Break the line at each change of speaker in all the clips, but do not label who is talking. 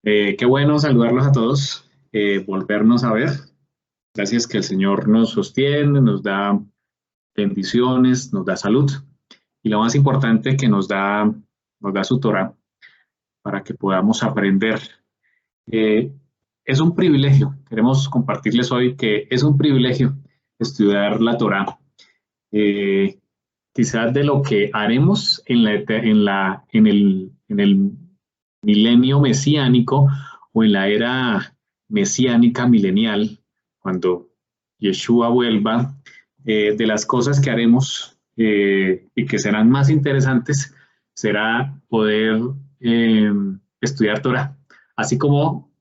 Qué bueno saludarlos a todos, volvernos a ver. Gracias que el Señor nos sostiene, nos da bendiciones, nos da salud y lo más importante que nos da su Torah para que podamos aprender. Eh, es un privilegio, queremos compartirles hoy que es un privilegio estudiar la Torah. Eh, Quizás de lo que haremos en el milenio mesiánico o en la era mesiánica milenial, cuando Yeshua vuelva, de las cosas que haremos y que serán más interesantes, será poder eh, estudiar Torah, así como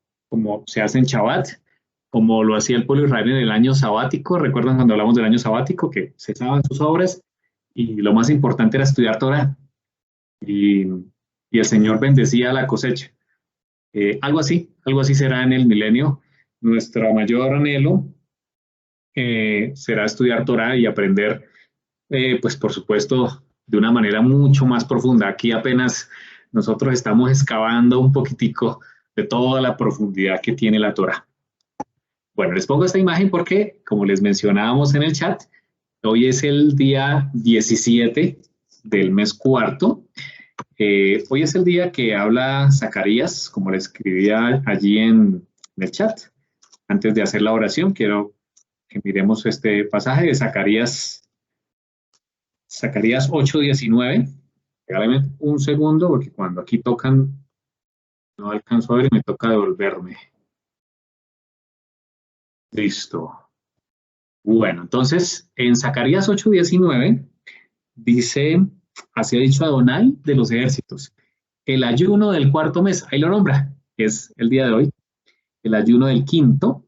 se hace en Shabbat, como lo hacía el pueblo de Israel en el año sabático. ¿Recuerdan cuando hablamos del año sabático que cesaban sus obras y lo más importante era estudiar Torah y, y el Señor bendecía la cosecha? Algo así será en el milenio. Nuestro mayor anhelo será estudiar Torah y aprender, pues por supuesto, de una manera mucho más profunda. Aquí apenas nosotros estamos excavando un poquitico de toda la profundidad que tiene la Torah. Bueno, les pongo esta imagen porque, como les mencionábamos en el chat, hoy es el día 17 del mes cuarto. Hoy es el día que habla Zacarías, como le escribía allí en el chat. Antes de hacer la oración, quiero que miremos este pasaje de Zacarías 8:19. Regálame un segundo, porque cuando aquí tocan, no alcanzo a ver y me toca devolverme. Listo. Bueno, entonces, en Zacarías 8:19 dice, así ha dicho Adonai de los ejércitos, el ayuno del cuarto mes, ahí lo nombra, que es el día de hoy, el ayuno del quinto,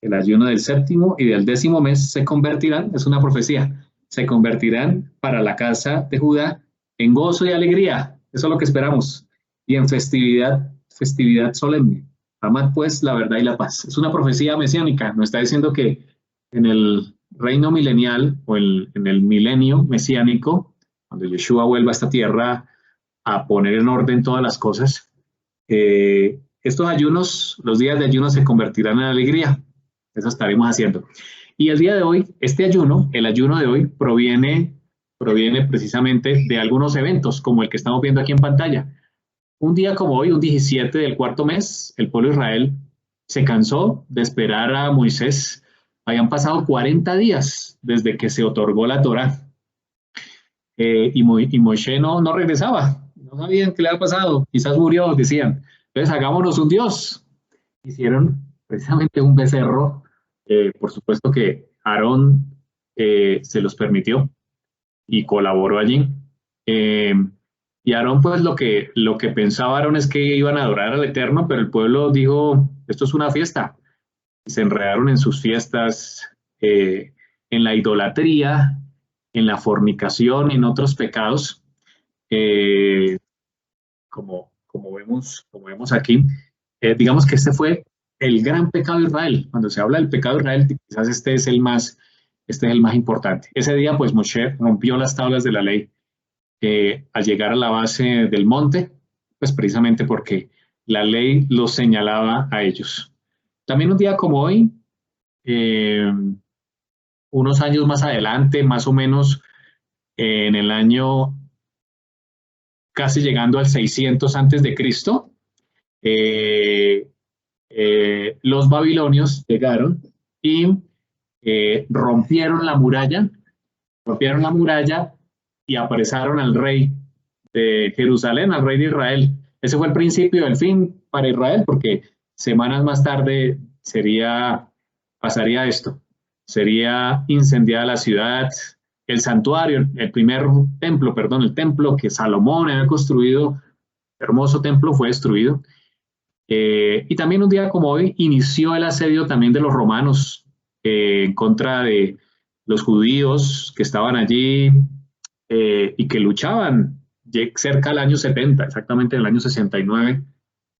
el ayuno del séptimo y del décimo mes se convertirán, es una profecía, se convertirán para la casa de Judá en gozo y alegría, eso es lo que esperamos, y en festividad solemne. Amad pues la verdad y la paz. Es una profecía mesiánica, nos está diciendo que en el reino milenial o en el milenio mesiánico, cuando Yeshua vuelva a esta tierra a poner en orden todas las cosas, estos ayunos, los días de ayuno se convertirán en alegría. Eso estaremos haciendo. Y el día de hoy, este ayuno, el ayuno de hoy, proviene precisamente de algunos eventos, como el que estamos viendo aquí en pantalla. Un día como hoy, un 17 del cuarto mes, el pueblo de Israel se cansó de esperar a Moisés. Habían pasado 40 días desde que se otorgó la Torá. Y Moshe no regresaba. No sabían qué le había pasado. Quizás murió, decían. Entonces, hagámonos un Dios. Hicieron precisamente un becerro. Por supuesto que Aarón se los permitió y colaboró allí. Eh, y Aarón, pues lo que pensaba Aarón es que iban a adorar al Eterno, pero el pueblo dijo, esto es una fiesta. Y se enredaron en sus fiestas, en la idolatría, en la fornicación, en otros pecados, eh, como vemos aquí. Digamos que este fue el gran pecado de Israel. Cuando se habla del pecado de Israel, quizás este es el más importante. Ese día, pues Moshe rompió las tablas de la ley al llegar a la base del monte, pues precisamente porque la ley los señalaba a ellos. También un día como hoy, eh, unos años más adelante, más o menos en el año casi llegando al 600 antes de Cristo, eh, los babilonios llegaron y rompieron la muralla y apresaron al rey de Jerusalén, al rey de Israel. Ese fue el principio del fin para Israel, porque semanas más tarde pasaría esto. Sería incendiada la ciudad, el santuario, el primer templo, perdón, el templo que Salomón había construido, hermoso templo, fue destruido. Y también un día como hoy inició el asedio también de los romanos en contra de los judíos que estaban allí y que luchaban cerca del año 70, exactamente el año 69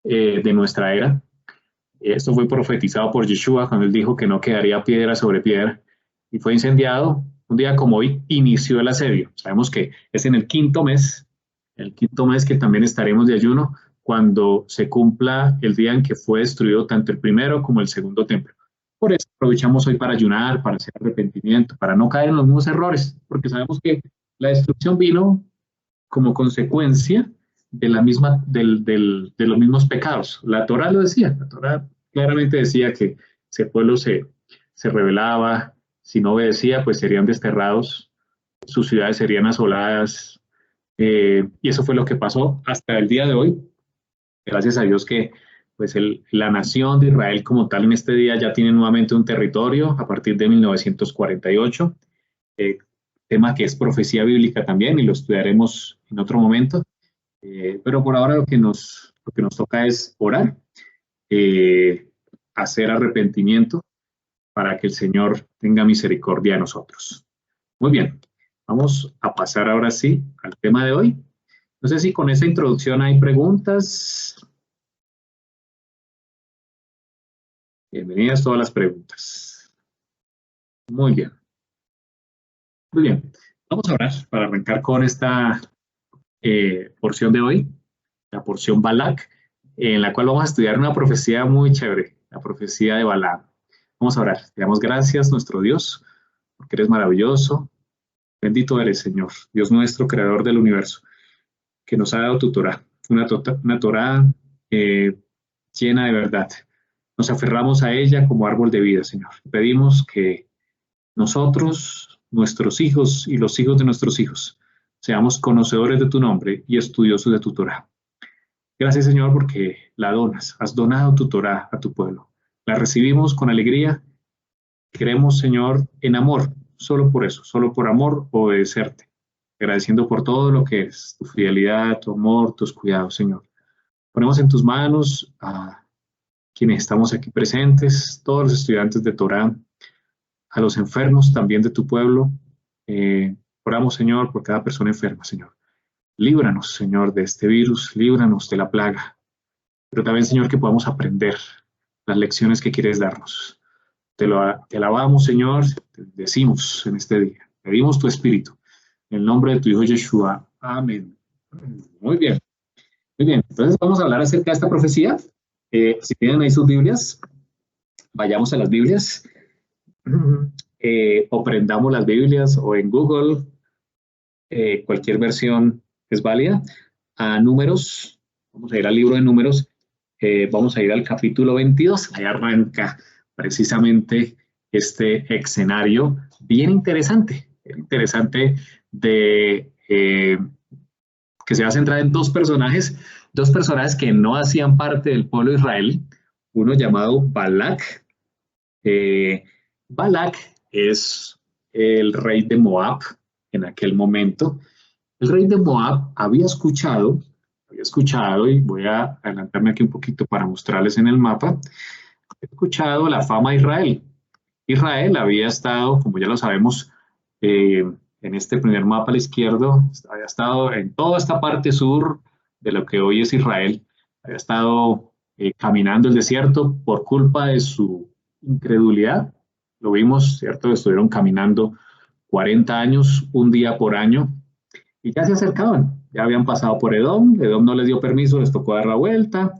de nuestra era. Esto fue profetizado por Yeshua cuando él dijo que no quedaría piedra sobre piedra y fue incendiado. Un día como hoy inició el asedio. Sabemos que es en el quinto mes que también estaremos de ayuno cuando se cumpla el día en que fue destruido tanto el primero como el segundo templo. Por eso aprovechamos hoy para ayunar, para hacer arrepentimiento, para no caer en los mismos errores, porque sabemos que la destrucción vino como consecuencia de, de los mismos pecados. La Torá lo decía, la Torá claramente decía que si el pueblo se rebelaba, si no obedecía, pues serían desterrados, sus ciudades serían asoladas, y eso fue lo que pasó hasta el día de hoy. Gracias a Dios que pues la nación de Israel como tal en este día ya tiene nuevamente un territorio a partir de 1948, tema que es profecía bíblica también y lo estudiaremos en otro momento. Pero por ahora lo que nos toca es orar, hacer arrepentimiento para que el Señor tenga misericordia de nosotros. Muy bien, vamos a pasar ahora sí al tema de hoy. No sé si con esa introducción hay preguntas. Bienvenidas todas las preguntas. Muy bien. Muy bien. Vamos a orar para arrancar con esta porción de hoy, la porción Balak, en la cual vamos a estudiar una profecía muy chévere, la profecía de Balaam. Vamos a orar. Te damos gracias, nuestro Dios, porque eres maravilloso. Bendito eres, Señor, Dios nuestro, creador del universo, que nos ha dado tu Torah, una Torah llena de verdad. Nos aferramos a ella como árbol de vida, Señor. Pedimos que nosotros, nuestros hijos y los hijos de nuestros hijos, seamos conocedores de tu nombre y estudiosos de tu Torah. Gracias, Señor, porque la donas, has donado tu Torah a tu pueblo. La recibimos con alegría. Queremos, Señor, en amor, solo por eso, solo por amor, obedecerte, agradeciendo por todo lo que es, tu fidelidad, tu amor, tus cuidados, Señor. Ponemos en tus manos a quienes estamos aquí presentes, todos los estudiantes de Torah, a los enfermos también de tu pueblo. Oramos, Señor, por cada persona enferma, Señor. Líbranos, Señor, de este virus, líbranos de la plaga, pero también, Señor, que podamos aprender las lecciones que quieres darnos. Te alabamos, Señor, te decimos en este día. Pedimos tu espíritu. En el nombre de tu Hijo Yeshua. Amén. Muy bien. Muy bien. Entonces vamos a hablar acerca de esta profecía. Si tienen ahí sus Biblias, vayamos a las Biblias. O prendamos las Biblias o en Google. Cualquier versión es válida. A Números. Vamos a ir al libro de Números. Vamos a ir al capítulo 22. Ahí arranca precisamente este escenario bien interesante de que se va a centrar en dos personajes que no hacían parte del pueblo de Israel, uno llamado Balak. Balak es el rey de Moab en aquel momento. El rey de Moab había escuchado, y voy a adelantarme aquí un poquito para mostrarles en el mapa, he escuchado la fama de Israel. Israel había estado, como ya lo sabemos, en este primer mapa a la izquierda, había estado en toda esta parte sur de lo que hoy es Israel, había estado caminando el desierto por culpa de su incredulidad. Lo vimos, ¿cierto? Estuvieron caminando 40 años, un día por año, y ya se acercaban. Ya habían pasado por Edom no les dio permiso, les tocó dar la vuelta,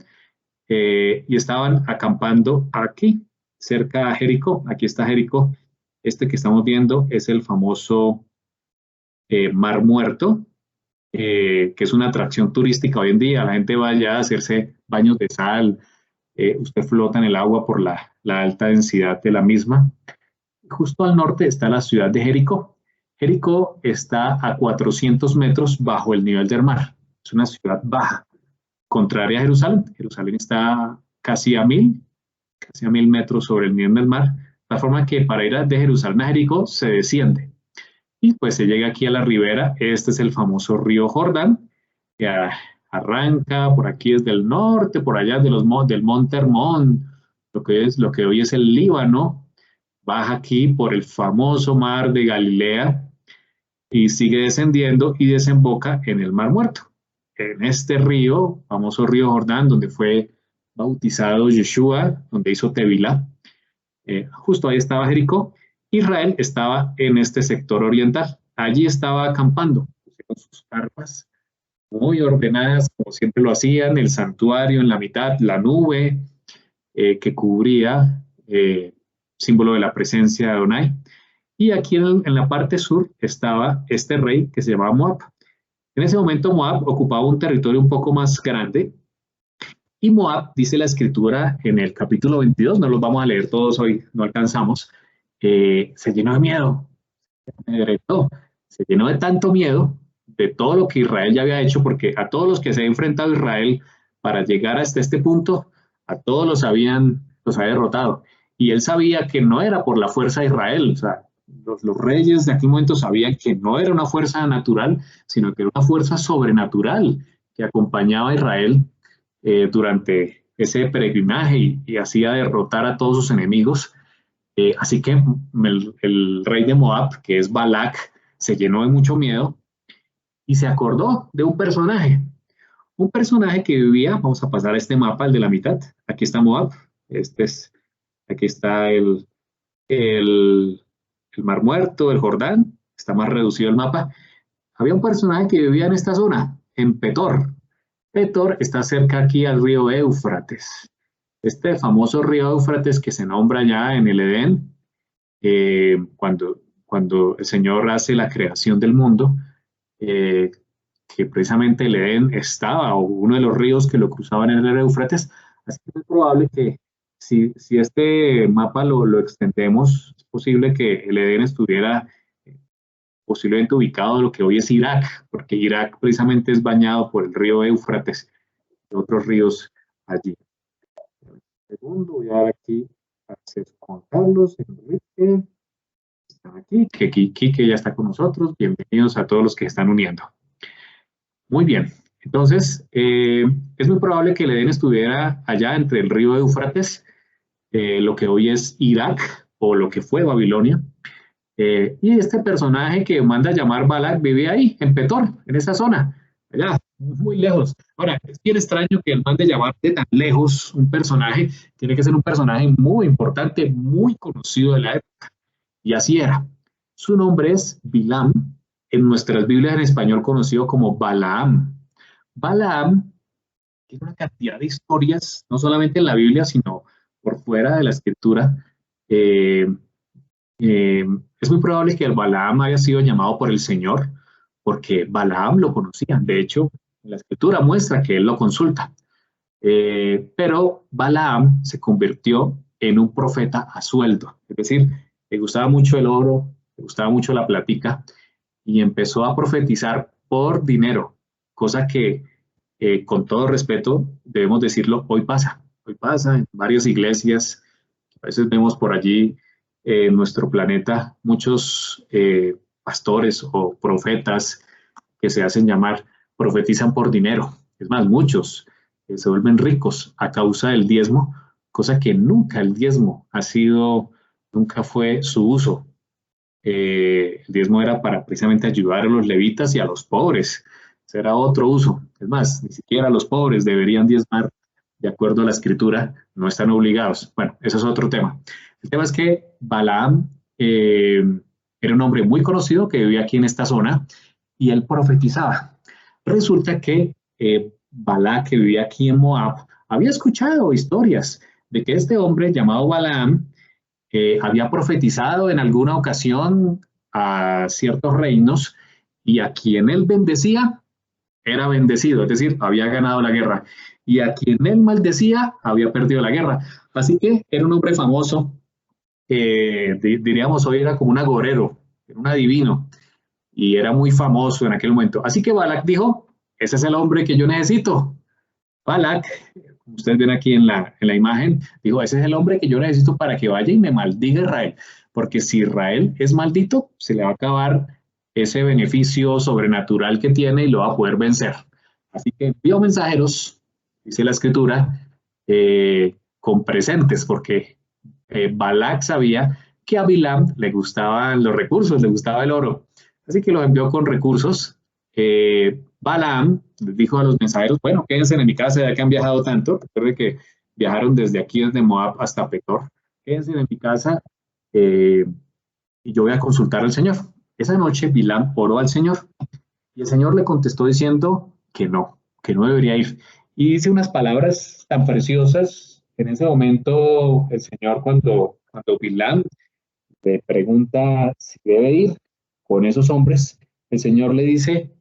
y estaban acampando aquí, cerca de Jericó. Aquí está Jericó. Este que estamos viendo es el famoso Mar Muerto, que es una atracción turística hoy en día. La gente va allá a hacerse baños de sal, usted flota en el agua por la alta densidad de la misma. Justo al norte está la ciudad de Jericó. Jericó está a 400 metros bajo el nivel del mar. Es una ciudad baja, contraria a Jerusalén. Jerusalén está casi a 1000 metros sobre el nivel del mar, de tal forma que para ir de Jerusalén a Jericó se desciende. Y pues se llega aquí a la ribera. Este es el famoso río Jordán, que arranca por aquí desde el norte, por allá del monte Hermón, lo que hoy es el Líbano, baja aquí por el famoso mar de Galilea y sigue descendiendo y desemboca en el Mar Muerto. En este río, famoso río Jordán, donde fue bautizado Yeshua, donde hizo Tevilá, justo ahí estaba Jericó. Israel estaba en este sector oriental. Allí estaba acampando, con sus carpas, muy ordenadas, como siempre lo hacían, el santuario en la mitad, la nube que cubría, símbolo de la presencia de Adonai. Y aquí en la parte sur estaba este rey que se llamaba Moab. En ese momento Moab ocupaba un territorio un poco más grande y Moab, dice la escritura en el capítulo 22, no los vamos a leer todos hoy, no alcanzamos, se llenó de miedo, se llenó de tanto miedo de todo lo que Israel ya había hecho, porque a todos los que se ha enfrentado Israel para llegar hasta este punto, a todos los había derrotado. Y él sabía que no era por la fuerza de Israel, o sea, los reyes de aquel momento sabían que no era una fuerza natural, sino que era una fuerza sobrenatural que acompañaba a Israel durante ese peregrinaje y hacía derrotar a todos sus enemigos. Así que el rey de Moab, que es Balac, se llenó de mucho miedo y se acordó de un personaje que vivía, vamos a pasar a este mapa, el de la mitad, aquí está Moab, aquí está el, el Mar Muerto, el Jordán, está más reducido el mapa. Había un personaje que vivía en esta zona, en Petor. Petor está cerca aquí al río Éufrates. Este famoso río Éufrates que se nombra ya en el Edén, cuando el Señor hace la creación del mundo, eh, que precisamente el Edén estaba, o uno de los ríos que lo cruzaban en el Éufrates, así que es probable que si este mapa lo extendemos, es posible que el Edén estuviera posiblemente ubicado en lo que hoy es Irak, porque Irak precisamente es bañado por el río Éufrates y otros ríos allí. Segundo, voy a dar aquí acceso con Carlos, Enrique, están aquí, que Kike ya está con nosotros, bienvenidos a todos los que están uniendo. Muy bien, entonces es muy probable que el Edén estuviera allá entre el río Éufrates, lo que hoy es Irak o lo que fue Babilonia, y este personaje que manda a llamar Balak vive ahí, en Petor, en esa zona, allá, muy lejos. Ahora, es bien extraño que él mande llamar de tan lejos un personaje, tiene que ser un personaje muy importante, muy conocido de la época, y así era. Su nombre es Bilam, en nuestras Biblias en español conocido como Balaam. Balaam tiene una cantidad de historias, no solamente en la Biblia, sino por fuera de la escritura. Eh, eh, es muy probable que el Balaam haya sido llamado por el Señor, porque Balaam lo conocía. De hecho, la escritura muestra que él lo consulta. Pero Balaam se convirtió en un profeta a sueldo, es decir, le gustaba mucho el oro, le gustaba mucho la platica y empezó a profetizar por dinero, cosa que con todo respeto debemos decirlo, hoy pasa en varias iglesias, a veces vemos por allí en nuestro planeta muchos pastores o profetas que se hacen llamar, profetizan por dinero, es más, muchos se vuelven ricos a causa del diezmo, cosa que nunca el diezmo ha sido, nunca fue su uso. El diezmo era para precisamente ayudar a los levitas y a los pobres. Ese era otro uso. Es más, ni siquiera los pobres deberían diezmar de acuerdo a la escritura, no están obligados. Bueno, eso es otro tema. El tema es que Balaam era un hombre muy conocido que vivía aquí en esta zona y él profetizaba. Resulta que Balak, que vivía aquí en Moab, había escuchado historias de que este hombre llamado Balaam había profetizado en alguna ocasión a ciertos reinos y a quien él bendecía era bendecido, es decir, había ganado la guerra, y a quien él maldecía había perdido la guerra. Así que era un hombre famoso, diríamos hoy era como un agorero, era un adivino, y era muy famoso en aquel momento. Así que Balak dijo, ese es el hombre que yo necesito. Balak, como ustedes ven aquí en la imagen, dijo, ese es el hombre que yo necesito para que vaya y me maldiga Israel, porque si Israel es maldito, se le va a acabar ese beneficio sobrenatural que tiene y lo va a poder vencer. Así que envió mensajeros, dice la escritura, con presentes, porque Balak sabía que a Bilam le gustaban los recursos, le gustaba el oro. Así que los envió con recursos. Balaam les dijo a los mensajeros, bueno, quédense en mi casa ya que han viajado tanto. Recuerden que viajaron desde aquí, desde Moab hasta Petor. Quédense en mi casa y yo voy a consultar al Señor. Esa noche Bilam oró al Señor y el Señor le contestó diciendo, que no debería ir. Y dice unas palabras tan preciosas. En ese momento, el Señor, cuando Bilam le pregunta si debe ir con esos hombres, el Señor le dice,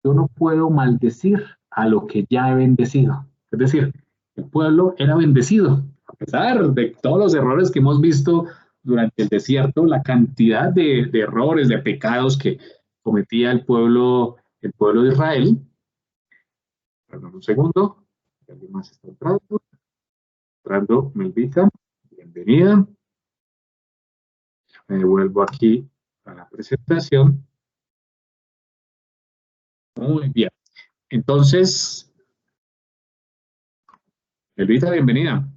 yo no puedo maldecir a lo que ya he bendecido. Es decir, el pueblo era bendecido, a pesar de todos los errores que hemos visto durante el desierto, la cantidad de errores, de pecados que cometía el pueblo de Israel. Perdón un segundo, alguien más está entrando, Melvita, bienvenida. Me vuelvo aquí a la presentación. Muy bien. Entonces, Elvita, bienvenida.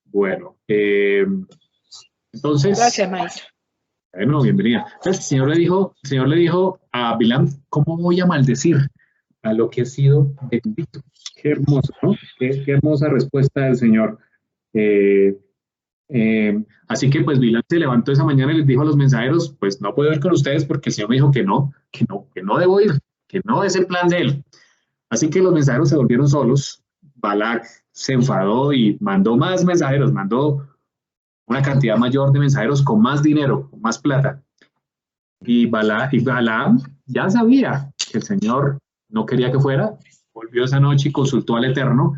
Bueno, entonces...
Gracias, maestro.
Bueno, bienvenida. Entonces, el Señor le dijo a Bilam, ¿cómo voy a maldecir a lo que ha sido bendito? Qué hermoso, ¿no? Qué hermosa respuesta del Señor. Así que pues Bilam se levantó esa mañana y les dijo a los mensajeros, pues no puedo ir con ustedes porque el Señor me dijo que no debo ir, que no es el plan de él. Así que los mensajeros se volvieron solos. Balac se enfadó y mandó más mensajeros, mandó una cantidad mayor de mensajeros con más dinero, con más plata. Y Balaam ya sabía que el Señor no quería que fuera, volvió esa noche y consultó al Eterno,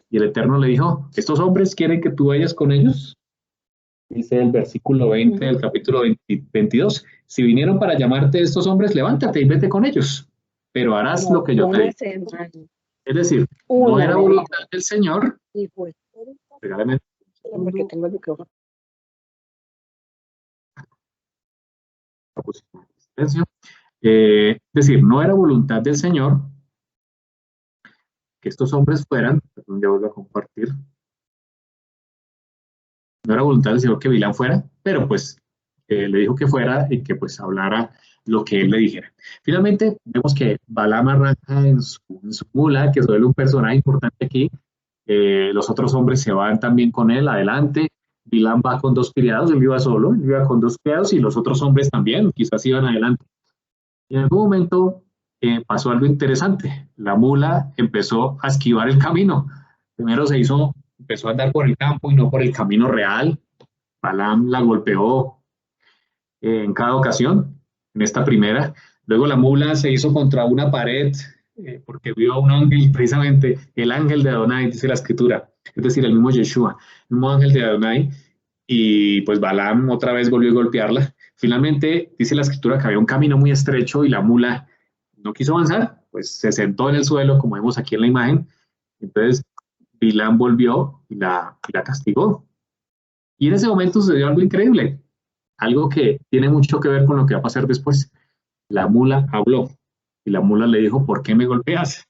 y el Eterno le dijo, ¿estos hombres quieren que tú vayas con ellos? Dice el versículo 20 del capítulo 22, si vinieron para llamarte estos hombres, levántate y vete con ellos, pero harás lo que yo te digo. Es decir, no era voluntad del Señor. Regálame.
Porque tengo el micrófono.
Es decir, no era voluntad del Señor que estos hombres fueran, perdón, ya vuelvo a compartir, no era voluntad del Señor que Bilam fuera, pero pues le dijo que fuera y que pues hablara lo que él le dijera. Finalmente, vemos que Balaam arranca en su mula, que suele un personaje importante aquí. Los otros hombres se van también con él adelante. Bilam va con dos criados, él iba solo, él iba con dos criados y los otros hombres también, quizás iban adelante. Y en algún momento pasó algo interesante. La mula empezó a esquivar el camino. Primero empezó a andar por el campo y no por el camino real. Balaam la golpeó en cada ocasión, en esta primera. Luego la mula se hizo contra una pared porque vio a un ángel, precisamente el ángel de Adonai, dice la escritura, es decir, el mismo Yeshua, el mismo ángel de Adonai, y pues Balaam otra vez volvió a golpearla. Finalmente dice la escritura que había un camino muy estrecho y la mula no quiso avanzar, pues se sentó en el suelo, como vemos aquí en la imagen. Entonces Bilam volvió y la castigó. Y en ese momento sucedió algo increíble, algo que tiene mucho que ver con lo que va a pasar después. La mula habló y la mula le dijo, ¿por qué me golpeas?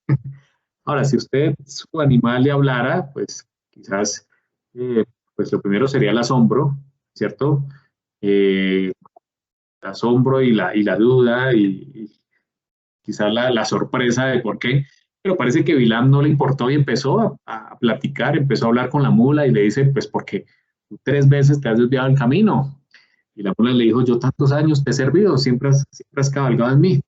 Ahora, si usted, su animal le hablara, pues quizás, pues lo primero sería el asombro, ¿cierto? El asombro y la duda y quizás la sorpresa de por qué. Pero parece que Bilam no le importó y empezó a platicar, empezó a hablar con la mula y le dice, pues porque tú 3 veces te has desviado el camino. Y la mula le dijo, yo tantos años te he servido, siempre has cabalgado en mí.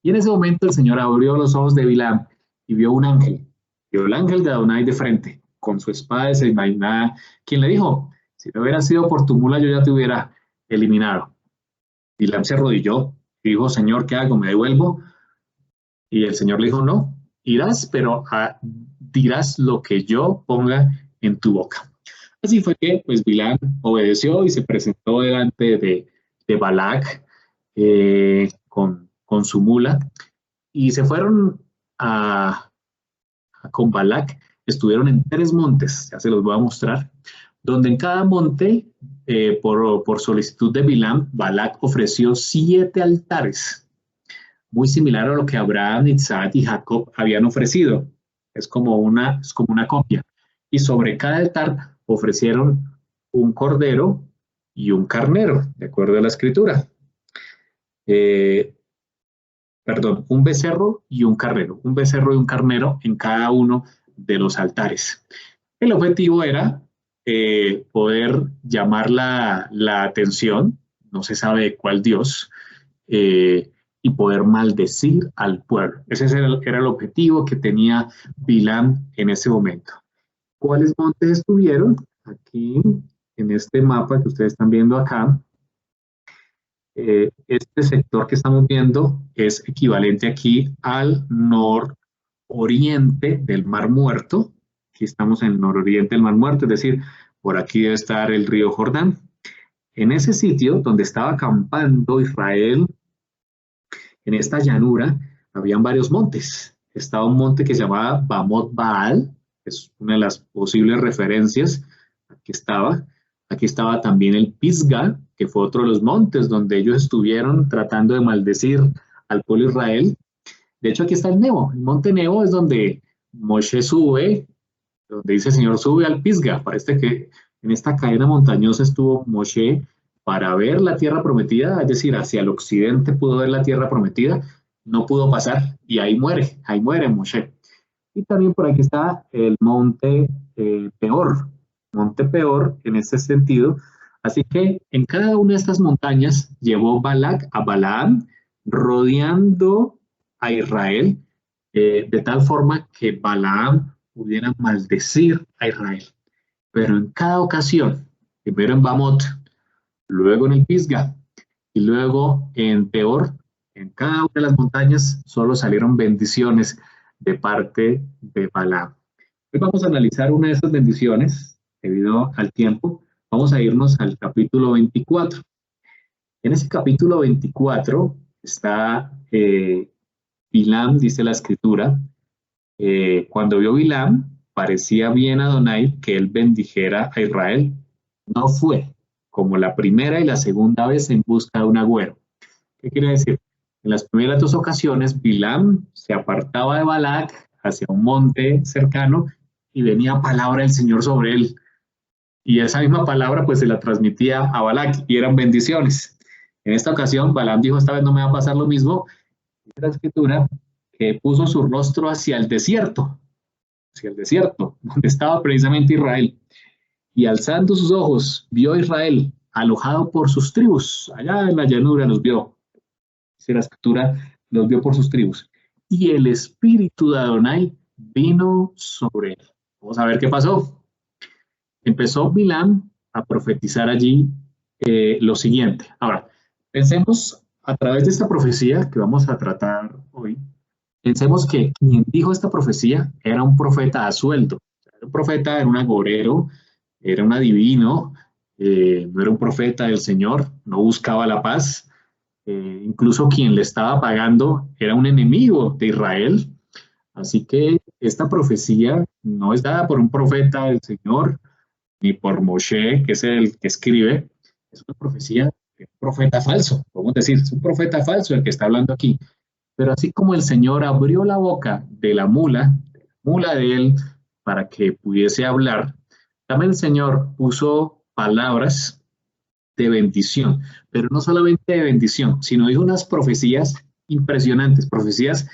Y en ese momento el Señor abrió los ojos de Bilam y vio un ángel. Vio el ángel de Adonai de frente, con su espada desenvainada, quien le dijo, si no hubiera sido por tu mula, yo ya te hubiera eliminado. Bilam se arrodilló y dijo, Señor, ¿qué hago? ¿Me devuelvo? Y el Señor le dijo, no, irás, pero dirás lo que yo ponga en tu boca. Así fue que pues Bilam obedeció y se presentó delante de Balac con su mula y se fueron con Balac, estuvieron en 3 montes, ya se los voy a mostrar, donde en cada monte, por solicitud de Bilam, Balac ofreció 7 altares, muy similar a lo que Abraham, Isaac y Jacob habían ofrecido. Es como una copia. Y sobre cada altar ofrecieron un cordero y un carnero, de acuerdo a la escritura. Un becerro y un carnero. Un becerro y un carnero en cada uno de los altares. El objetivo era poder llamar la atención, no se sabe cuál Dios, y poder maldecir al pueblo. Ese era el objetivo que tenía Bilam en ese momento. ¿Cuáles montes estuvieron? Aquí, en este mapa que ustedes están viendo acá, este sector que estamos viendo es equivalente aquí al nororiente del Mar Muerto. Aquí estamos en el nororiente del Mar Muerto, es decir, por aquí debe estar el río Jordán. En ese sitio donde estaba acampando Israel, en esta llanura, habían varios montes. Estaba un monte que se llamaba Bamot Baal, es una de las posibles referencias. Aquí estaba. Aquí estaba también el Pisga, que fue otro de los montes donde ellos estuvieron tratando de maldecir al pueblo de Israel. De hecho, aquí está el Nebo. El monte Nebo es donde Moshe sube, donde dice el Señor sube al Pisga. Parece que en esta cadena montañosa estuvo Moshe para ver la tierra prometida, es decir, hacia el occidente pudo ver la tierra prometida, no pudo pasar y ahí muere Moshe. Y también por aquí está el monte Peor en ese sentido. Así que en cada una de estas montañas llevó Balac a Balaam rodeando a Israel de tal forma que Balaam pudiera maldecir a Israel. Pero en cada ocasión, primero en Bamot, luego en el Pisga y luego en Peor, en cada una de las montañas solo salieron bendiciones de parte de Balaam. Hoy vamos a analizar una de esas bendiciones debido al tiempo. Vamos a irnos al capítulo 24. En ese capítulo 24 está Bilam, dice la escritura, cuando vio Bilam, parecía bien a Adonai que él bendijera a Israel. No fue como la primera y la segunda vez en busca de un agüero. ¿Qué quiere decir? En las primeras dos ocasiones, Bilam se apartaba de Balac hacia un monte cercano y venía palabra del Señor sobre él. Y esa misma palabra pues se la transmitía a Balac y eran bendiciones. En esta ocasión, Balaam dijo, esta vez no me va a pasar lo mismo. Dice la escritura que puso su rostro hacia el desierto, donde estaba precisamente Israel. Y alzando sus ojos, vio a Israel alojado por sus tribus. Allá en la llanura los vio. Dice la escritura, los vio por sus tribus. Y el espíritu de Adonai vino sobre él. Vamos a ver qué pasó. Empezó Bilam a profetizar allí lo siguiente. Ahora, pensemos a través de esta profecía que vamos a tratar hoy, pensemos que quien dijo esta profecía era un profeta a sueldo. Era un profeta, era un agorero, era un adivino, no era un profeta del Señor, no buscaba la paz. Incluso quien le estaba pagando era un enemigo de Israel. Así que esta profecía no es dada por un profeta del Señor, ni por Moshe, que es el que escribe. Es una profecía de un profeta falso, podemos decir, es un profeta falso el que está hablando aquí. Pero así como el Señor abrió la boca de la mula de él, para que pudiese hablar, también el Señor puso palabras de bendición, pero no solamente de bendición, sino dijo unas profecías impresionantes, profecías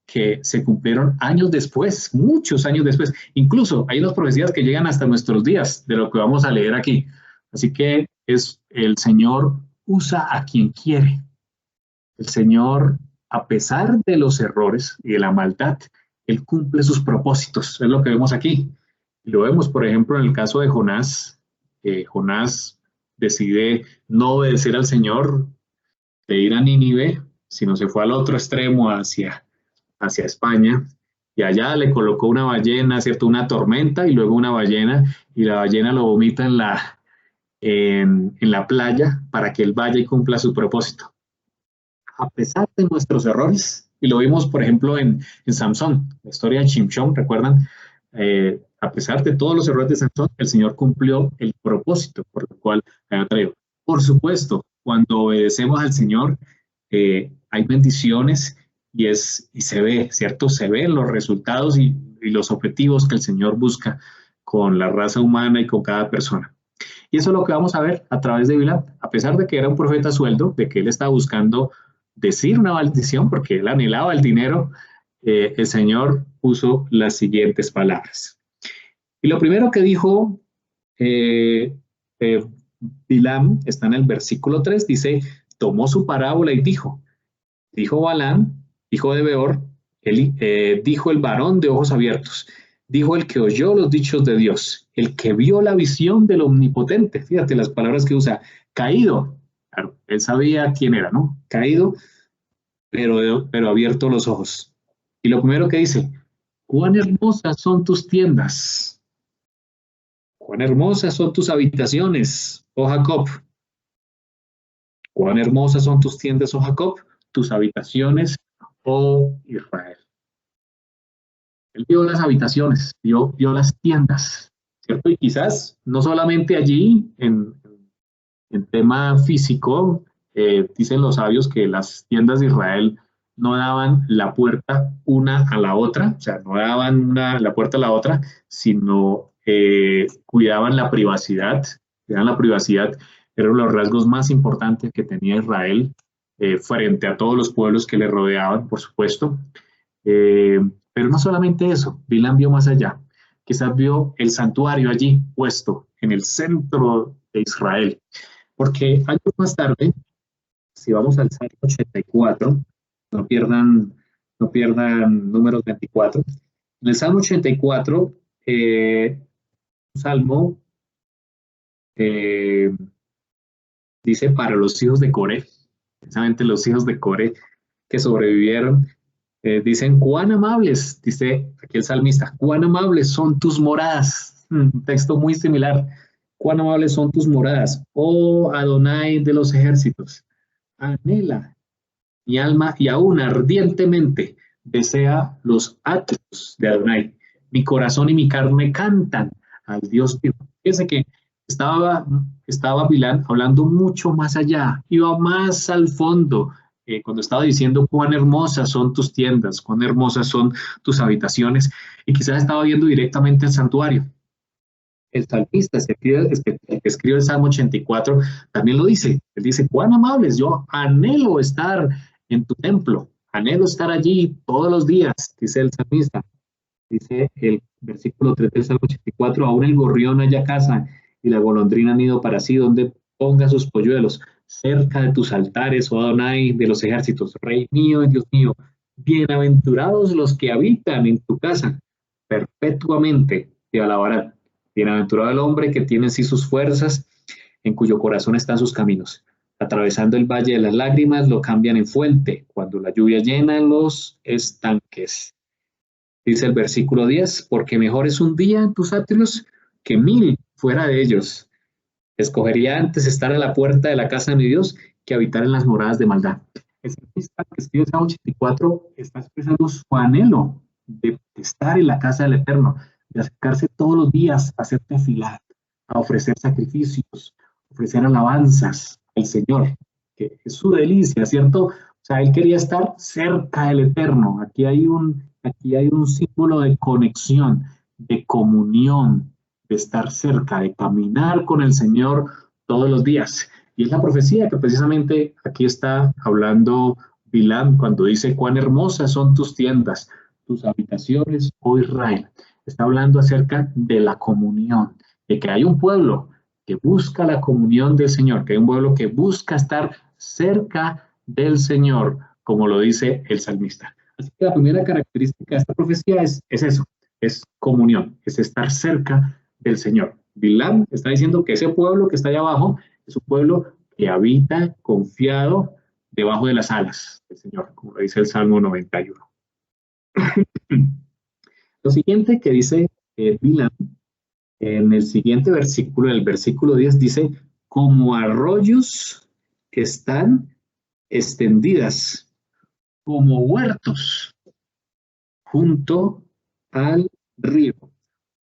que se cumplieron años después, muchos años después. Incluso hay unas profecías que llegan hasta nuestros días, de lo que vamos a leer aquí. Así que el Señor usa a quien quiere. El Señor, a pesar de los errores y de la maldad, Él cumple sus propósitos. Es lo que vemos aquí. Lo vemos, por ejemplo, en el caso de Jonás. Jonás decide no obedecer al Señor, de ir a Nínive, sino se fue al otro extremo hacia España, y allá le colocó una ballena, ¿cierto? Una tormenta y luego una ballena, y la ballena lo vomita en la playa para que él vaya y cumpla su propósito. A pesar de nuestros errores, y lo vimos, por ejemplo, en Samson, la historia de Shimshon, ¿recuerdan? A pesar de todos los errores de Samson, el Señor cumplió el propósito por el cual ha traído. Por supuesto, cuando obedecemos al Señor, hay bendiciones y se ve, ¿cierto? Se ven los resultados y los objetivos que el Señor busca con la raza humana y con cada persona. Y eso es lo que vamos a ver a través de Bilam. A pesar de que era un profeta a sueldo, de que él estaba buscando decir una maldición porque él anhelaba el dinero, el Señor puso las siguientes palabras. Y lo primero que dijo Bilam está en el versículo 3, dice, tomó su parábola y dijo, Dijo Balaam, hijo de Beor, dijo el varón de ojos abiertos, dijo el que oyó los dichos de Dios, el que vio la visión del Omnipotente. Fíjate las palabras que usa, caído. Claro, él sabía quién era, ¿no? Caído, pero abierto los ojos. Y lo primero que dice, cuán hermosas son tus tiendas, cuán hermosas son tus habitaciones, oh Jacob. Cuán hermosas son tus tiendas, oh Jacob, tus habitaciones, oh Israel. Él vio las habitaciones, vio las tiendas, ¿cierto? Y quizás no solamente allí, en tema físico, dicen los sabios que las tiendas de Israel no daban la puerta una a la otra, o sea, no daban la puerta a la otra, sino cuidaban la privacidad, eran los rasgos más importantes que tenía Israel frente a todos los pueblos que le rodeaban, por supuesto. Eh, pero no solamente eso, Bilam vio más allá. Quizás vio el santuario allí puesto en el centro de Israel. Porque años más tarde, si vamos al Salmo 84, no pierdan, no pierdan números 24. En el Salmo 84, un salmo eh, dice para los hijos de Coré, precisamente los hijos de Coré que sobrevivieron, dicen, cuán amables, dice aquí el salmista, cuán amables son tus moradas. Un texto muy similar. Cuán amables son tus moradas, oh Adonai de los ejércitos. Anhela mi alma y aún ardientemente desea los atrios de Adonai. Mi corazón y mi carne cantan al Dios vivo. Fíjense que estaba Bilán hablando mucho más allá, iba más al fondo, cuando estaba diciendo cuán hermosas son tus tiendas, cuán hermosas son tus habitaciones, y quizás estaba viendo directamente el santuario. El salmista, que escribe el Salmo 84, también lo dice. Él dice, cuán amables, yo anhelo estar en tu templo, anhelo estar allí todos los días, dice el salmista. Dice el versículo 3 del Salmo 84, aún el gorrión haya casa y la golondrina nido para sí, donde ponga sus polluelos, cerca de tus altares, oh Adonai de los ejércitos, Rey mío y Dios mío, bienaventurados los que habitan en tu casa, perpetuamente te alabarán. Bienaventurado el hombre que tiene en sí sus fuerzas, en cuyo corazón están sus caminos. Atravesando el valle de las lágrimas, lo cambian en fuente, cuando la lluvia llena los estanques. Dice el versículo 10, porque mejor es un día en tus atrios que 1000 fuera de ellos. Escogería antes estar a la puerta de la casa de mi Dios que habitar en las moradas de maldad. El salmista que escribe el Salmo 84 está expresando su anhelo de estar en la casa del Eterno, de acercarse todos los días a hacer tefilá, a ofrecer sacrificios, ofrecer alabanzas al Señor, que es su delicia, ¿cierto? O sea, él quería estar cerca del Eterno. Aquí hay un símbolo de conexión, de comunión, de estar cerca, de caminar con el Señor todos los días. Y es la profecía que precisamente aquí está hablando Bilam cuando dice, cuán hermosas son tus tiendas, tus habitaciones, oh Israel. Está hablando acerca de la comunión, de que hay un pueblo que busca la comunión del Señor, que hay un pueblo que busca estar cerca del Señor, como lo dice el salmista. Así que la primera característica de esta profecía es eso, es comunión, es estar cerca del Señor. Bilam está diciendo que ese pueblo que está allá abajo es un pueblo que habita confiado debajo de las alas del Señor, como lo dice el Salmo 91. Lo siguiente que dice Bilam, en el siguiente versículo, el versículo 10, dice, como arroyos que están extendidas, como huertos junto al río,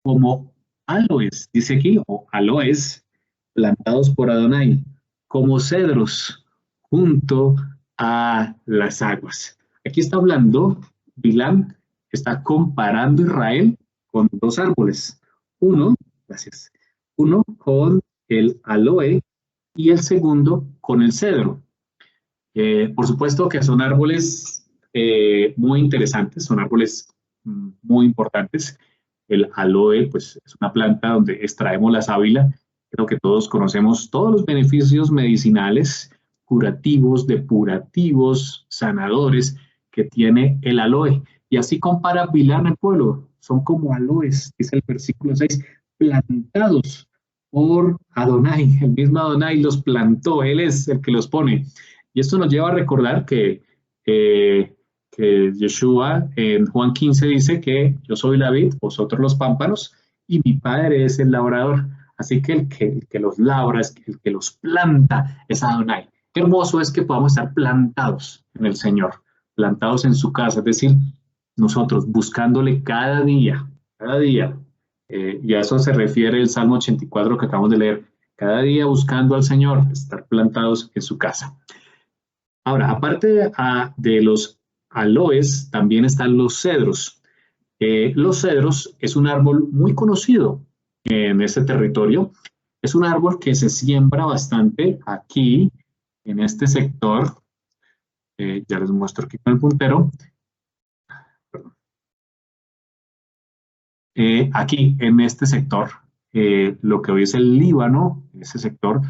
como aloes, dice aquí, o aloes plantados por Adonai, como cedros junto a las aguas. Aquí está hablando, Bilam está comparando Israel con dos árboles. Gracias. Uno con el aloe y el segundo con el cedro. Por supuesto que son árboles muy interesantes, son árboles muy importantes. El aloe, pues, es una planta donde extraemos la sábila. Creo que todos conocemos todos los beneficios medicinales curativos, depurativos, sanadores que tiene el aloe. Y así compara Bilam el pueblo. Son como aloes, dice el versículo 6, plantados por Adonai. El mismo Adonai los plantó, Él es el que los pone. Y esto nos lleva a recordar que Yeshua en Juan 15 dice que yo soy la vid, vosotros los pámpanos, y mi Padre es el labrador. Así que el que los labra, el que los planta, es Adonai. Qué hermoso es que podamos estar plantados en el Señor, plantados en su casa, es decir, nosotros buscándole cada día, y a eso se refiere el Salmo 84 que acabamos de leer, cada día buscando al Señor, estar plantados en su casa. Ahora, aparte de los aloes, también están los cedros. Los cedros es un árbol muy conocido en este territorio. Es un árbol que se siembra bastante aquí, en este sector. Ya les muestro aquí con el puntero. Aquí, en este sector, lo que hoy es el Líbano, en ese sector,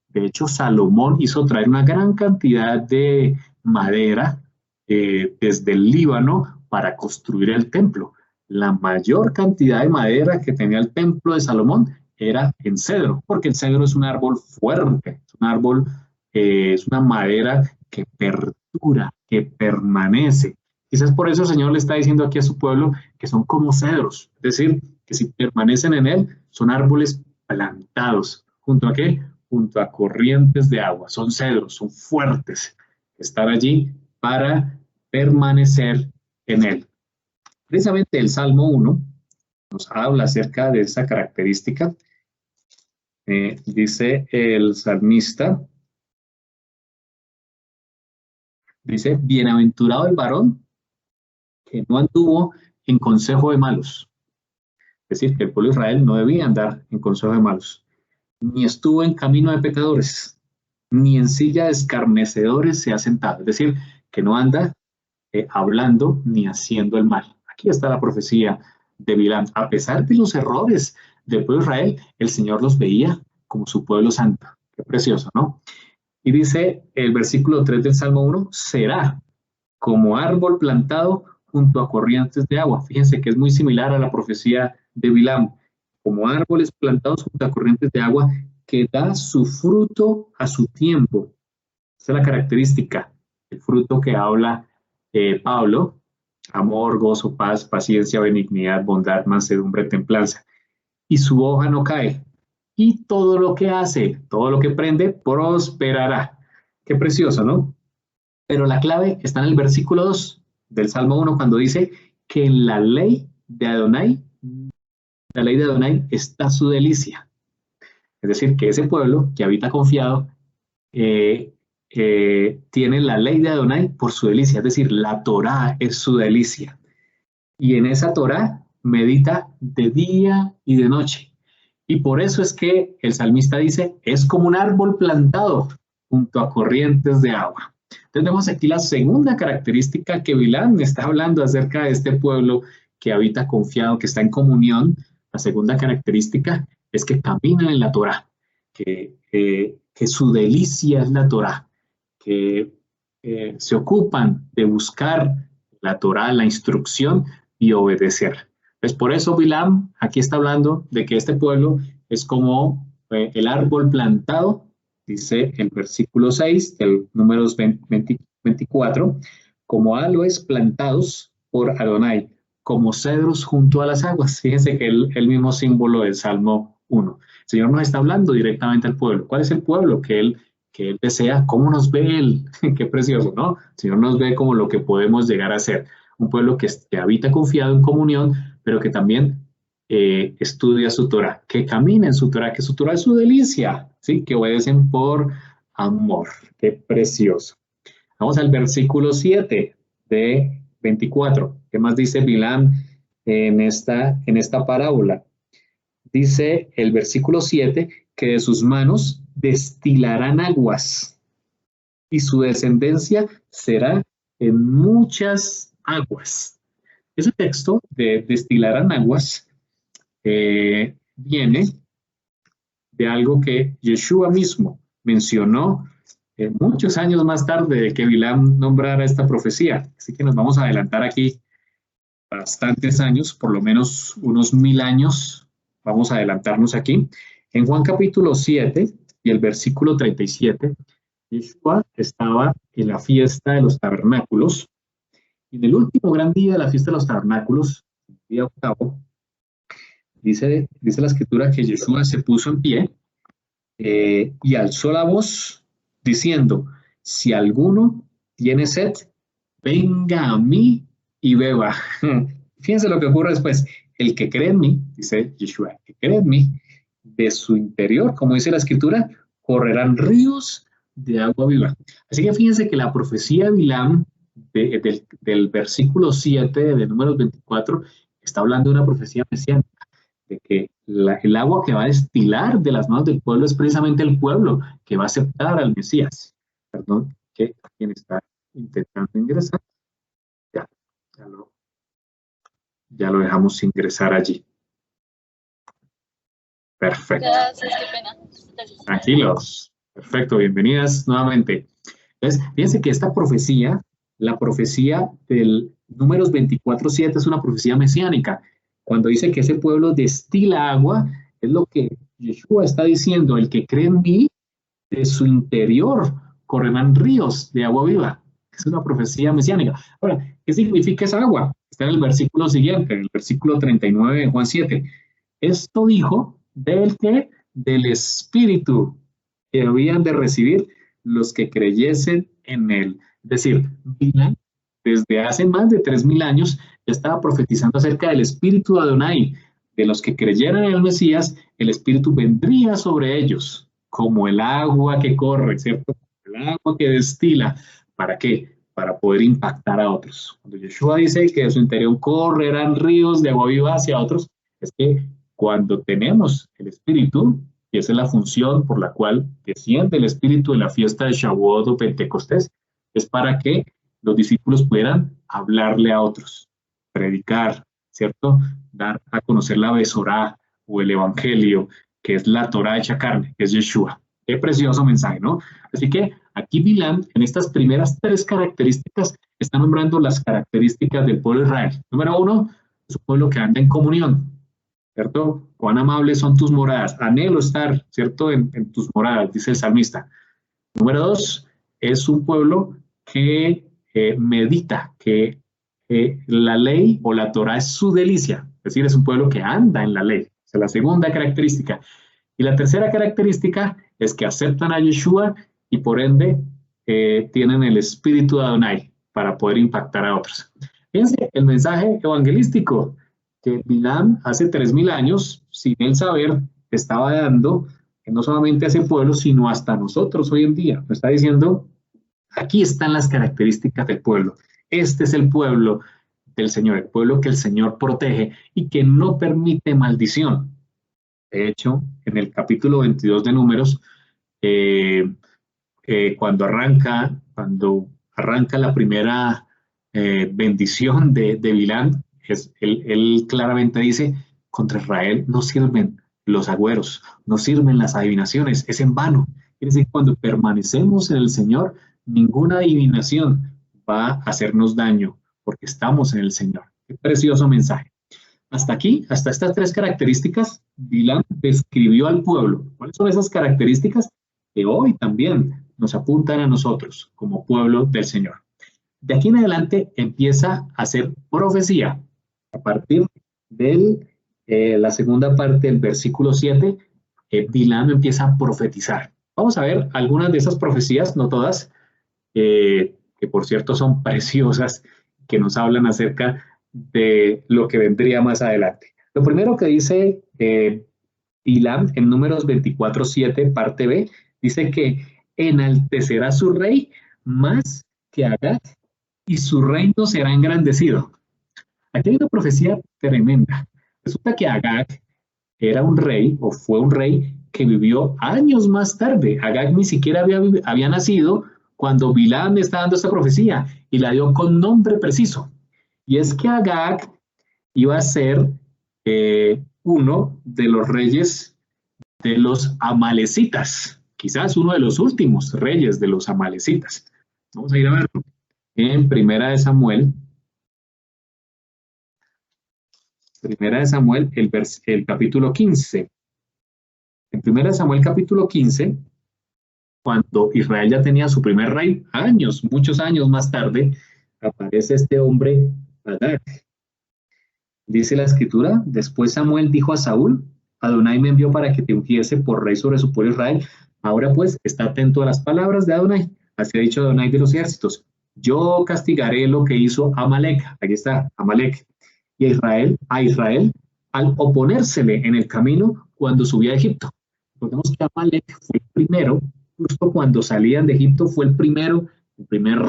de hecho, Salomón hizo traer una gran cantidad de madera desde el Líbano para construir el templo. La mayor cantidad de madera que tenía el templo de Salomón era en cedro, porque el cedro es un árbol fuerte, es un árbol, es una madera que perdura, que permanece. Quizás por eso el Señor le está diciendo aquí a su pueblo que son como cedros, es decir, que si permanecen en él, son árboles plantados. ¿Junto a qué? Junto a corrientes de agua. Son cedros, son fuertes, están allí para permanecer en él. Precisamente el Salmo 1 nos habla acerca de esa característica. Dice el salmista, dice, bienaventurado el varón que no anduvo en consejo de malos. Es decir, que el pueblo de Israel no debía andar en consejo de malos, ni estuvo en camino de pecadores, ni en silla de escarnecedores se ha sentado. Es decir, que no anda hablando ni haciendo el mal. Aquí está la profecía de Bilam. A pesar de los errores del pueblo de Israel, el Señor los veía como su pueblo santo. Qué precioso, ¿no? Y dice el versículo 3 del Salmo 1, será como árbol plantado junto a corrientes de agua. Fíjense que es muy similar a la profecía de Bilam, como árboles plantados junto a corrientes de agua que da su fruto a su tiempo. Esa es la característica, el fruto que habla Pablo, amor, gozo, paz, paciencia, benignidad, bondad, mansedumbre, templanza. Y su hoja no cae. Y todo lo que hace, todo lo que prende, prosperará. Qué precioso, ¿no? Pero la clave está en el versículo 2 del Salmo 1 cuando dice que en la ley de Adonai está su delicia. Es decir, que ese pueblo que habita confiado tiene la ley de Adonai por su delicia. Es decir, la Torá es su delicia. Y en esa Torá medita de día y de noche. Y por eso es que el salmista dice, es como un árbol plantado junto a corrientes de agua. Entonces vemos aquí la segunda característica que Bilam está hablando acerca de este pueblo que habita confiado, que está en comunión. La segunda característica es que caminan en la Torá, que su delicia es la Torá, que se ocupan de buscar la Torá, la instrucción y obedecer. Pues por eso Bilam aquí está hablando de que este pueblo es como el árbol plantado, dice el versículo 6 del Números 24, como aloes plantados por Adonai, como cedros junto a las aguas. Fíjense que el mismo símbolo del Salmo 1. El Señor nos está hablando directamente al pueblo. ¿Cuál es el pueblo que Él desea? ¿Cómo nos ve Él? Qué precioso, ¿no? El Señor nos ve como lo que podemos llegar a ser. Un pueblo que habita confiado en comunión, pero que también estudia su Torah, que camina en su Torah, que su Torah es su delicia, ¿sí? Que obedecen por amor. Qué precioso. Vamos al versículo 7 de 24. ¿Qué más dice Bilam en esta parábola? Dice el versículo 7 que de sus manos destilarán aguas y su descendencia será en muchas aguas. Ese texto de destilarán aguas viene de algo que Yeshua mismo mencionó muchos años más tarde de que Bilam nombrara esta profecía. Así que nos vamos a adelantar aquí bastantes años, por lo menos unos 1000 años. Vamos a adelantarnos aquí. En Juan capítulo 7 y el versículo 37, Yeshua estaba en la fiesta de los tabernáculos. Y en el último gran día de la fiesta de los tabernáculos, el día octavo, dice la escritura que Yeshua se puso en pie y alzó la voz diciendo, si alguno tiene sed, venga a mí y beba. Fíjense lo que ocurre después. El que cree en mí, dice Yeshua, el que cree en mí, de su interior, como dice la escritura, correrán ríos de agua viva. Así que fíjense que la profecía de Bilam del versículo 7 de Números 24 está hablando de una profecía mesiánica, de que el agua que va a destilar de las manos del pueblo es precisamente el pueblo que va a aceptar al Mesías. Perdón, que quien está intentando ingresar, ya lo dejamos ingresar allí. Perfecto.
Gracias, qué pena.
Tranquilos. Perfecto, bienvenidas nuevamente. Entonces, fíjense que esta profecía, la profecía del Números 24:7 es una profecía mesiánica. Cuando dice que ese pueblo destila agua, es lo que Yeshua está diciendo, el que cree en mí, de su interior correrán ríos de agua viva. Es una profecía mesiánica. Ahora, ¿qué significa esa agua? Está en el versículo siguiente, en el versículo 39 de Juan 7. Esto dijo del Espíritu que habían de recibir los que creyesen en él. Es decir, Bilam, desde hace más de 3000 años, estaba profetizando acerca del Espíritu de Adonai. De los que creyeran en el Mesías, el Espíritu vendría sobre ellos, como el agua que corre, ¿cierto? El agua que destila. ¿Para qué? Para poder impactar a otros. Cuando Yeshua dice que de su interior correrán ríos de agua viva hacia otros, es que cuando tenemos el Espíritu, y esa es la función por la cual desciende el Espíritu en la fiesta de Shavuot o Pentecostés, es para que los discípulos puedan hablarle a otros, predicar, ¿cierto? Dar a conocer la Besorá o el Evangelio, que es la Torá hecha carne, que es Yeshua. Qué precioso mensaje, ¿no? Así que aquí Bilam, en estas primeras 3 características, está nombrando las características del pueblo de Israel. Número 1, es un pueblo que anda en comunión, ¿cierto? Cuán amables son tus moradas. Anhelo estar, ¿cierto? En tus moradas, dice el salmista. Número 2, es un pueblo que medita, que la ley o la Torah es su delicia. Es decir, es un pueblo que anda en la ley. Esa es la segunda característica. Y la tercera característica es que aceptan a Yeshua y por ende tienen el espíritu de Adonai para poder impactar a otros. Fíjense el mensaje evangelístico que Bilam hace 3000 años, sin él saber, estaba dando no solamente a ese pueblo, sino hasta nosotros hoy en día. Nos está diciendo, aquí están las características del pueblo. Este es el pueblo del Señor, el pueblo que el Señor protege y que no permite maldición. De hecho, en el capítulo 22 de Números, cuando arranca la primera bendición de Bilam, él claramente dice, contra Israel no sirven los agüeros, no sirven las adivinaciones, es en vano. Quiere decir, cuando permanecemos en el Señor, ninguna adivinación va a hacernos daño, porque estamos en el Señor. Qué precioso mensaje. Hasta aquí, hasta estas 3 características, Bilam describió al pueblo. ¿Cuáles son esas características que hoy también nos apuntan a nosotros como pueblo del Señor? De aquí en adelante empieza a hacer profecía. A partir de la segunda parte del versículo 7, Bilam empieza a profetizar. Vamos a ver algunas de esas profecías, no todas, que por cierto son preciosas, que nos hablan acerca de lo que vendría más adelante. Lo primero que dice Bilam en Números 24:7, parte B, dice que enaltecerá su rey más que Agag y su reino será engrandecido. Aquí hay una profecía tremenda. Resulta que Agag era un rey o fue un rey que vivió años más tarde. Agag ni siquiera había nacido cuando Bilam está dando esta profecía y la dio con nombre preciso. Y es que Agag iba a ser uno de los reyes de los amalecitas. quizás uno de los últimos reyes de los amalecitas. Vamos a ir a verlo. En Primera de Samuel, el capítulo 15. En Primera de Samuel, capítulo 15, cuando Israel ya tenía su primer rey, años, muchos años más tarde, aparece este hombre, Agag. Dice la escritura, después Samuel dijo a Saúl, Adonai me envió para que te ungiese por rey sobre su pueblo Israel. Ahora pues, está atento a las palabras de Adonai. Así ha dicho Adonai de los ejércitos. Yo castigaré lo que hizo Amalek. Aquí está, Amalek. Y a Israel, al oponérsele en el camino cuando subía a Egipto. Recordemos que Amalek fue el primero, justo cuando salían de Egipto, fue el primer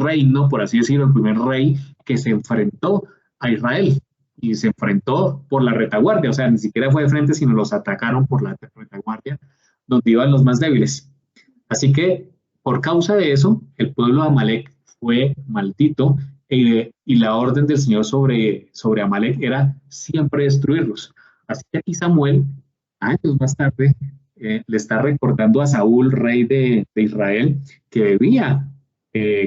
reino, por así decirlo, el primer rey que se enfrentó a Israel. Y se enfrentó por la retaguardia, o sea, ni siquiera fue de frente, sino los atacaron por la retaguardia, donde iban los más débiles. Así que, por causa de eso, el pueblo de Amalek fue maldito, y la orden del Señor sobre Amalek era siempre destruirlos. Así que aquí Samuel, años más tarde, le está recordando a Saúl, rey de Israel, que debía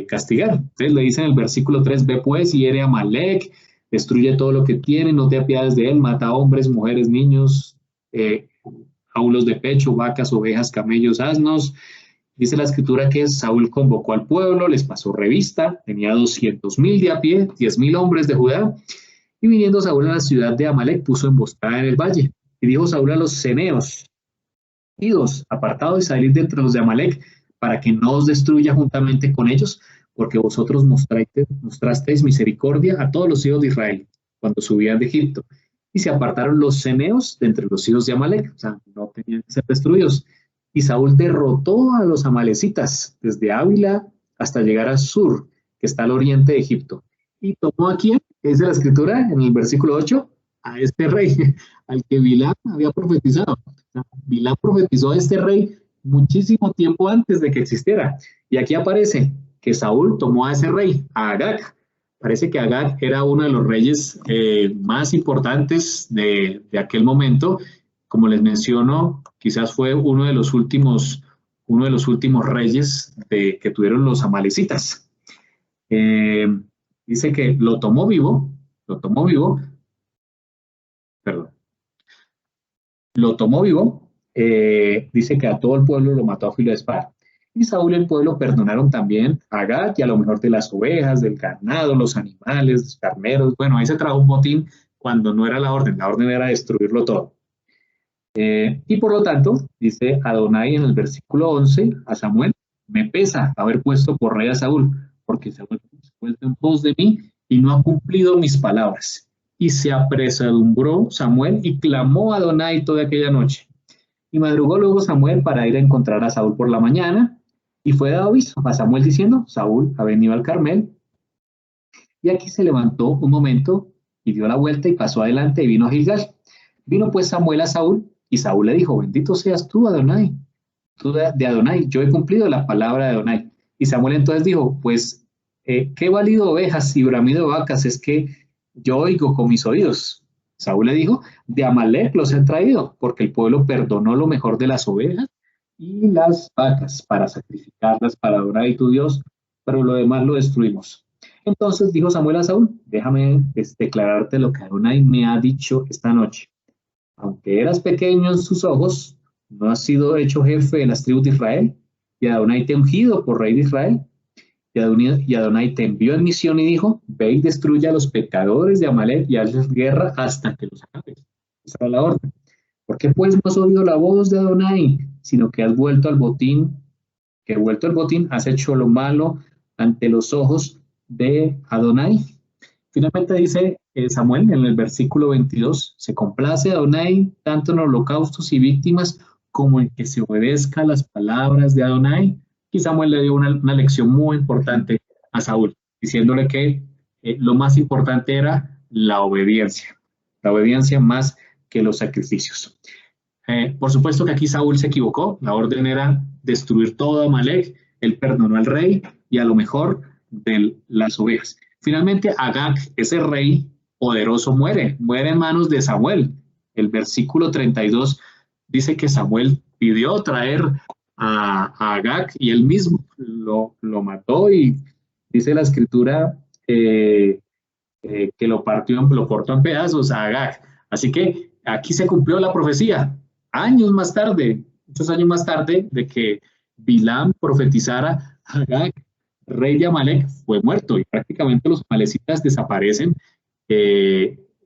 castigar. Entonces le dice en el versículo 3, ve pues y hiere a Amalek, destruye todo lo que tiene, no te apiades de él, mata a hombres, mujeres, niños, aulos de pecho, vacas, ovejas, camellos, asnos. Dice la escritura que Saúl convocó al pueblo, les pasó revista, tenía 200,000 de a pie, 10,000 hombres de Judá, y viniendo Saúl a la ciudad de Amalek, puso emboscada en el valle. Y dijo Saúl a los ceneos, idos, apartados y salid de entre los de Amalek, para que no os destruya juntamente con ellos, porque vosotros mostrasteis misericordia a todos los hijos de Israel, cuando subían de Egipto. Y se apartaron los ceneos de entre los hijos de Amalek, o sea, no tenían que ser destruidos. Y Saúl derrotó a los amalecitas desde Ávila hasta llegar a Sur, que está al oriente de Egipto. Y tomó aquí, que dice la escritura, en el versículo 8, a este rey, al que Bilam había profetizado. O sea, Bilam profetizó a este rey muchísimo tiempo antes de que existiera. Y aquí aparece que Saúl tomó a ese rey, a Agag. Parece que Agag era uno de los reyes más importantes de aquel momento. Como les menciono, quizás fue uno de los últimos reyes que tuvieron los amalecitas. Dice que lo tomó vivo, dice que a todo el pueblo lo mató a filo de espada. Y Saúl y el pueblo perdonaron también a Agag y a lo mejor de las ovejas, del ganado, los animales, los carneros. Bueno, ahí se trajo un botín cuando no era la orden era destruirlo todo. Y por lo tanto, dice Adonai en el versículo 11 a Samuel, me pesa haber puesto por rey a Saúl, porque Saúl se ha vuelto en pos de mí y no ha cumplido mis palabras. Y se apresuró Samuel y clamó a Adonai toda aquella noche. Y madrugó luego Samuel para ir a encontrar a Saúl por la mañana, y fue dado aviso a Samuel diciendo, Saúl ha venido al Carmel. Y aquí se levantó un momento y dio la vuelta y pasó adelante y vino a Gilgal. Vino pues Samuel a Saúl, y Saúl le dijo, bendito seas tú, Adonai, tú de Adonai, yo he cumplido la palabra de Adonai. Y Samuel entonces dijo, pues, qué valido ovejas y bramido vacas es que yo oigo con mis oídos. Saúl le dijo, de Amalek los he traído, porque el pueblo perdonó lo mejor de las ovejas y las vacas para sacrificarlas para Adonai tu Dios, pero lo demás lo destruimos. Entonces dijo Samuel a Saúl, déjame declararte lo que Adonai me ha dicho esta noche. Aunque eras pequeño en sus ojos, no has sido hecho jefe de las tribus de Israel, y Adonai te ha ungido por rey de Israel. Y Adonai te envió en misión y dijo, ve y destruye a los pecadores de Amalek y hazles guerra hasta que los acabes. Esa era la orden. ¿Por qué pues no has oído la voz de Adonai, sino que has vuelto al botín, has hecho lo malo ante los ojos de Adonai? Finalmente dice Samuel en el versículo 22, se complace Adonai tanto en holocaustos y víctimas como en que se obedezca las palabras de Adonai. Y Samuel le dio una lección muy importante a Saúl, diciéndole que lo más importante era la obediencia más que los sacrificios. Por supuesto que aquí Saúl se equivocó, la orden era destruir todo Amalek, él perdonó al rey y a lo mejor de las ovejas. Finalmente Agag, ese rey poderoso, muere en manos de Samuel. El versículo 32 dice que Samuel pidió traer a Agag y él mismo lo mató y dice la escritura que lo cortó en pedazos a Agag. Así que aquí se cumplió la profecía, años más tarde, muchos años más tarde, de que Bilam profetizara: Agag, rey de Amalek, fue muerto y prácticamente los amalecitas desaparecen.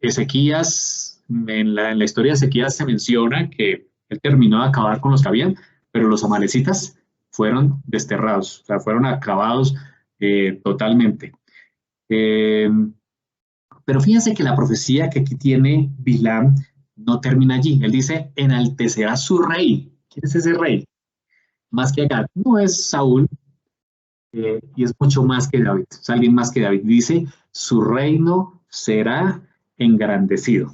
Ezequías, en la historia de Ezequías se menciona que él terminó de acabar con los que habían, pero los amalecitas fueron desterrados, o sea, fueron acabados totalmente. Pero fíjense que la profecía que aquí tiene Bilam no termina allí. Él dice: enaltecerá su rey. ¿Quién es ese rey? Más que Agag. No es Saúl, y es mucho más que David. Es alguien más que David. Dice: su reino será engrandecido.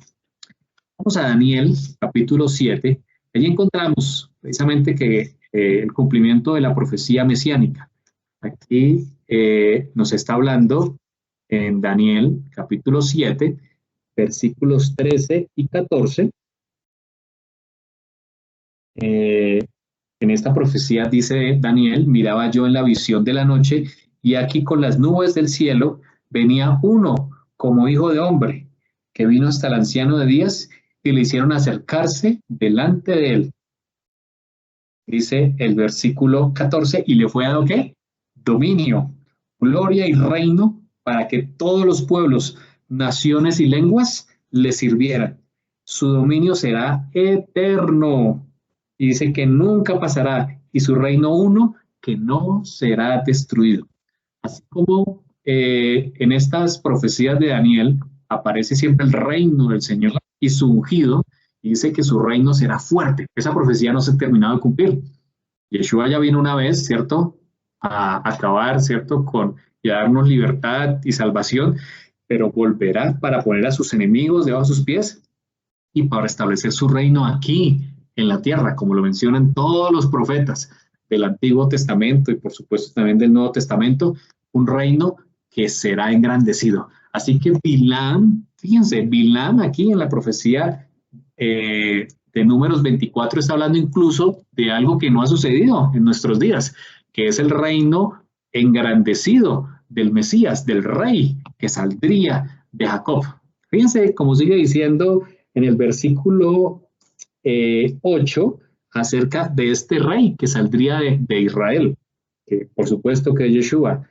Vamos a Daniel, capítulo 7. Allí encontramos precisamente que el cumplimiento de la profecía mesiánica. Aquí nos está hablando en Daniel, capítulo 7, versículos 13 y 14. En esta profecía dice Daniel: miraba yo en la visión de la noche, y aquí con las nubes del cielo venía uno como hijo de hombre, que vino hasta el anciano de días y le hicieron acercarse delante de él. Dice el versículo 14, y le fue dado ¿qué? Dominio, gloria y reino, para que todos los pueblos, naciones y lenguas le sirvieran. Su dominio será eterno. Y dice que nunca pasará, y su reino uno que no será destruido. Así como en estas profecías de Daniel aparece siempre el reino del Señor y su ungido, y dice que su reino será fuerte. Esa profecía no se ha terminado de cumplir. Yeshua ya vino una vez, ¿cierto?, a acabar, ¿cierto?, y a darnos libertad y salvación, pero volverá para poner a sus enemigos debajo de sus pies y para establecer su reino aquí en la tierra, como lo mencionan todos los profetas del Antiguo Testamento y por supuesto también del Nuevo Testamento, un reino que será engrandecido. Así que Bilam, fíjense, Bilam aquí en la profecía de Números 24 está hablando incluso de algo que no ha sucedido en nuestros días, que es el reino engrandecido del Mesías, del rey que saldría de Jacob. Fíjense cómo sigue diciendo en el versículo 8 acerca de este rey que saldría de Israel, que por supuesto que es Yeshua.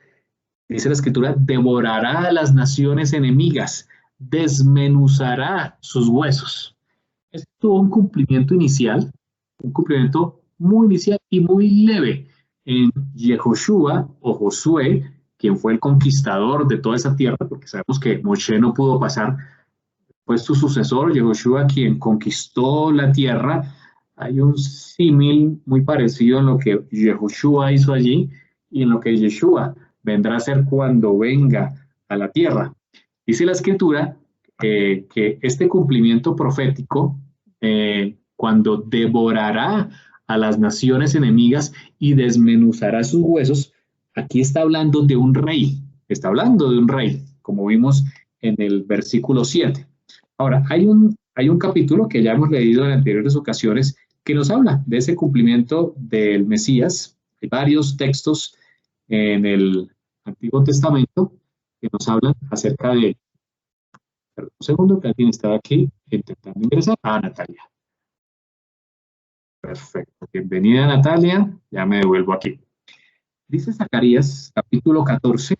Dice la escritura: devorará a las naciones enemigas, desmenuzará sus huesos. Esto tuvo un cumplimiento inicial, un cumplimiento muy inicial y muy leve en Yehoshua o Josué, quien fue el conquistador de toda esa tierra, porque sabemos que Moshe no pudo pasar, pues su sucesor, Yehoshua, quien conquistó la tierra. Hay un símil muy parecido en lo que Yehoshua hizo allí y en lo que Yeshua vendrá a hacer cuando venga a la tierra. Dice la escritura que este cumplimiento profético, cuando devorará a las naciones enemigas y desmenuzará sus huesos, aquí está hablando de un rey, como vimos en el versículo 7. Ahora, hay un capítulo que ya hemos leído en anteriores ocasiones que nos habla de ese cumplimiento del Mesías. Hay varios textos en el Antiguo Testamento que nos hablan acerca de... Perdón, un segundo, que alguien estaba aquí intentando ingresar. Natalia. Perfecto. Bienvenida, Natalia. Ya me devuelvo aquí. Dice Zacarías, capítulo 14,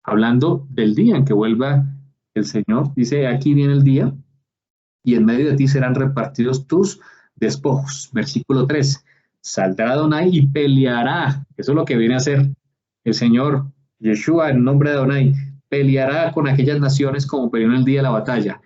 hablando del día en que vuelva el Señor. Dice: aquí viene el día y en medio de ti serán repartidos tus despojos. Versículo 3. Saldrá Adonai y peleará. Eso es lo que viene a hacer el Señor Yeshua en nombre de Adonai. Peleará con aquellas naciones como peleó en el día de la batalla.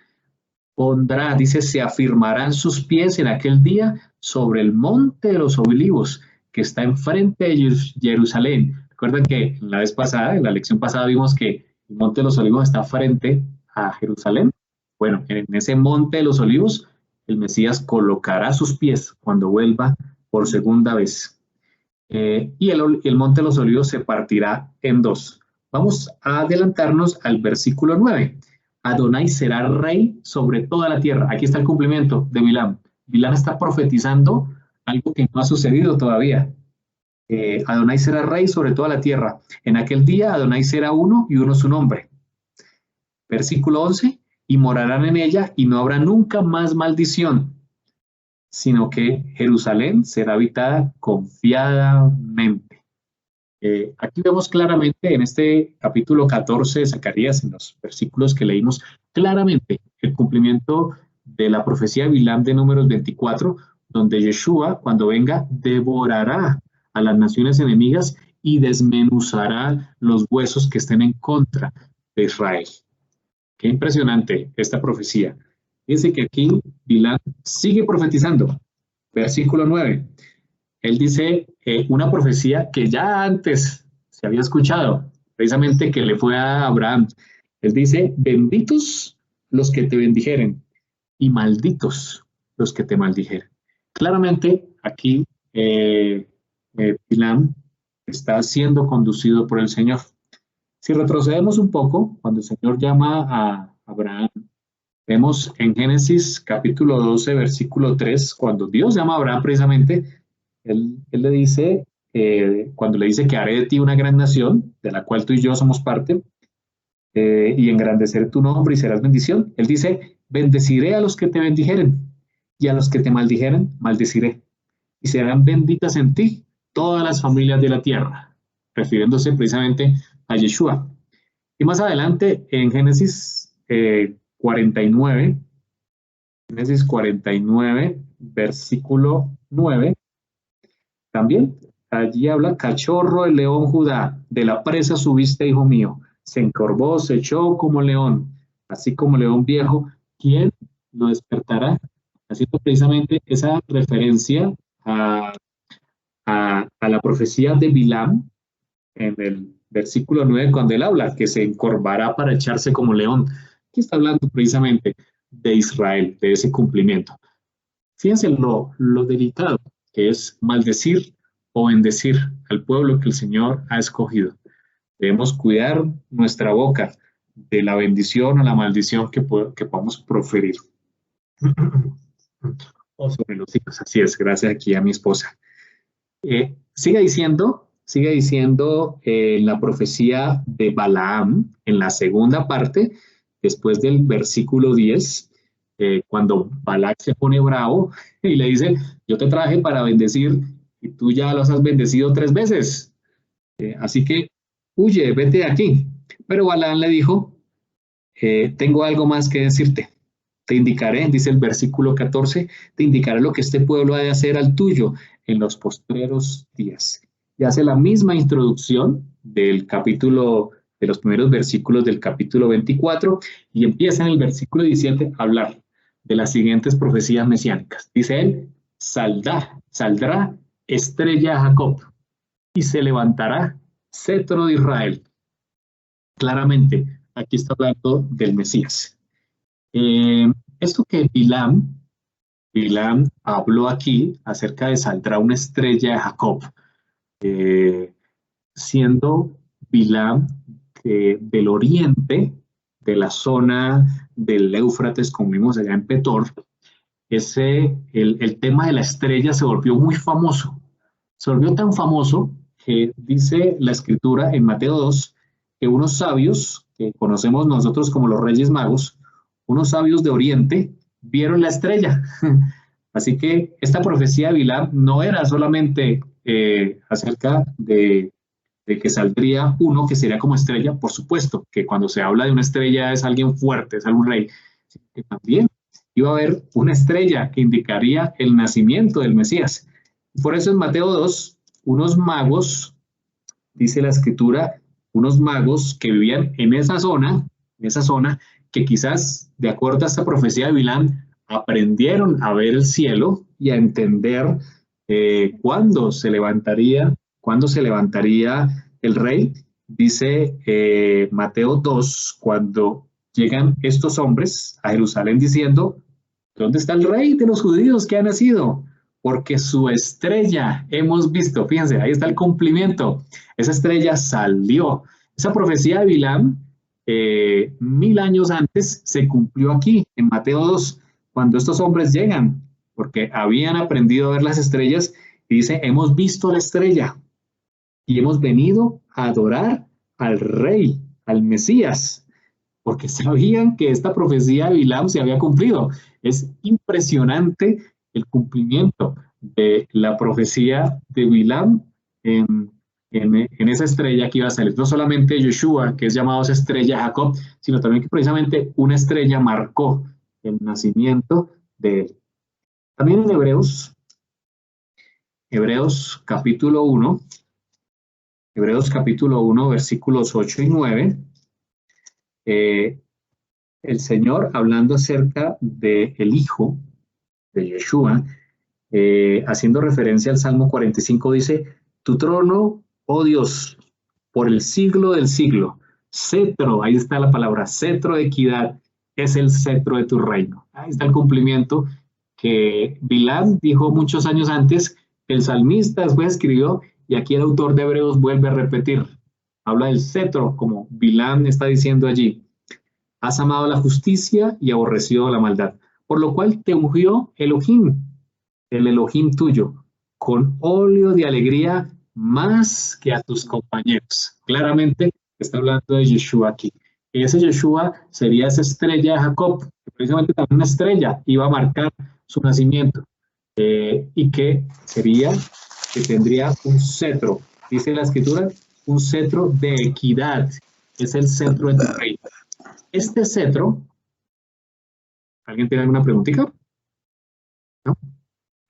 Pondrá, dice, se afirmarán sus pies en aquel día sobre el monte de los olivos que está enfrente de Jerusalén. Recuerden que la vez pasada, en la lección pasada, vimos que el monte de los olivos está frente a Jerusalén. Bueno, en ese monte de los olivos, el Mesías colocará sus pies cuando vuelva por segunda vez. Y el monte de los olivos se partirá en dos. Vamos a adelantarnos al versículo 9. Adonai será rey sobre toda la tierra. Aquí está el cumplimiento de Bilam. Bilam está profetizando algo que no ha sucedido todavía. Adonai será rey sobre toda la tierra. En aquel día Adonai será uno y uno su nombre. Versículo 11, y morarán en ella y no habrá nunca más maldición, sino que Jerusalén será habitada confiadamente. Aquí vemos claramente en este capítulo 14 de Zacarías, en los versículos que leímos, claramente el cumplimiento de la profecía de Bilam de Números 24, donde Yeshua, cuando venga, devorará a las naciones enemigas y desmenuzará los huesos que estén en contra de Israel. Qué impresionante esta profecía. Dice que aquí Bilam sigue profetizando. Versículo 9. Él dice una profecía que ya antes se había escuchado, precisamente que le fue a Abraham. Él dice, benditos los que te bendijeren y malditos los que te maldijeren. Claramente aquí Bilam está siendo conducido por el Señor. Si retrocedemos un poco, cuando el Señor llama a Abraham, vemos en Génesis capítulo 12, versículo 3, cuando Dios llama a Abraham precisamente, él le dice, cuando le dice que haré de ti una gran nación, de la cual tú y yo somos parte, y engrandeceré tu nombre y serás bendición. Él dice, bendeciré a los que te bendijeren y a los que te maldijeren, maldeciré. Y serán benditas en ti todas las familias de la tierra, refiriéndose precisamente a Yeshua. Y más adelante, en Génesis 49, versículo 9, también allí habla, cachorro el león Judá, de la presa subiste, hijo mío, se encorvó, se echó como león, así como león viejo, ¿quién lo despertará? Haciendo precisamente esa referencia a la profecía de Bilam en el versículo 9, cuando él habla que se encorvará para echarse como león. Aquí está hablando precisamente de Israel, de ese cumplimiento. Fíjense lo delicado que es maldecir o bendecir al pueblo que el Señor ha escogido. Debemos cuidar nuestra boca de la bendición o la maldición que podamos proferir. O sobre los hijos, así es, gracias aquí a mi esposa. Sigue diciendo la profecía de Balaam, en la segunda parte, después del versículo 10, cuando Balac se pone bravo y le dice, yo te traje para bendecir y tú ya los has bendecido 3 veces. Así que huye, vete de aquí. Pero Balaam le dijo, tengo algo más que decirte. Te indicaré, dice el versículo 14, te indicaré lo que este pueblo ha de hacer al tuyo en los postreros días. Y hace la misma introducción del capítulo, de los primeros versículos del capítulo 24, y empieza en el versículo 17 a hablar de las siguientes profecías mesiánicas. Dice él, saldrá estrella de Jacob, y se levantará cetro de Israel. Claramente, aquí está hablando del Mesías. Esto que Bilam habló aquí acerca de saldrá una estrella de Jacob, siendo Bilam del oriente, de la zona del Éufrates, como vimos allá en Petor, el tema de la estrella se volvió muy famoso. Se volvió tan famoso que dice la escritura en Mateo 2 que unos sabios, que conocemos nosotros como los Reyes Magos, unos sabios de Oriente, vieron la estrella. Así que esta profecía de Bilam no era solamente acerca de que saldría uno que sería como estrella, por supuesto, que cuando se habla de una estrella es alguien fuerte, es algún rey, sino que también iba a haber una estrella que indicaría el nacimiento del Mesías. Por eso en Mateo 2, unos magos, dice la escritura, unos magos que vivían en esa zona, que quizás, de acuerdo a esta profecía de Bilam, aprendieron a ver el cielo y a entender cuándo se levantaría el rey. Dice Mateo 2, cuando llegan estos hombres a Jerusalén diciendo, ¿dónde está el rey de los judíos que ha nacido? Porque su estrella hemos visto. Fíjense, ahí está el cumplimiento. Esa estrella salió. Esa profecía de Bilam, 1000 años antes, se cumplió aquí, en Mateo 2, cuando estos hombres llegan porque habían aprendido a ver las estrellas, y dice, hemos visto la estrella y hemos venido a adorar al Rey, al Mesías, porque sabían que esta profecía de Bilam se había cumplido. Es impresionante el cumplimiento de la profecía de Bilam en esa estrella que iba a salir. No solamente Yeshua, que es llamado esa estrella Jacob, sino también que precisamente una estrella marcó el nacimiento de él. También en Hebreos capítulo 1, versículos 8 y 9, el Señor, hablando acerca del Hijo de Yeshua, haciendo referencia al Salmo 45, dice, tu trono, oh Dios, por el siglo del siglo, cetro, ahí está la palabra, cetro de equidad, es el cetro de tu reino. Ahí está el cumplimiento que Bilam dijo muchos años antes, el salmista después escribió, y aquí el autor de Hebreos vuelve a repetir, habla del cetro, como Bilam está diciendo allí. Has amado la justicia y aborrecido la maldad, por lo cual te ungió Elohim, el Elohim tuyo, con óleo de alegría más que a tus compañeros. Claramente está hablando de Yeshua aquí. Y ese Yeshua sería esa estrella de Jacob, que precisamente también una estrella iba a marcar su nacimiento, y que tendría un cetro, dice la escritura, un cetro de equidad, es el cetro de tu reino. Este cetro, ¿alguien tiene alguna preguntita? ¿No?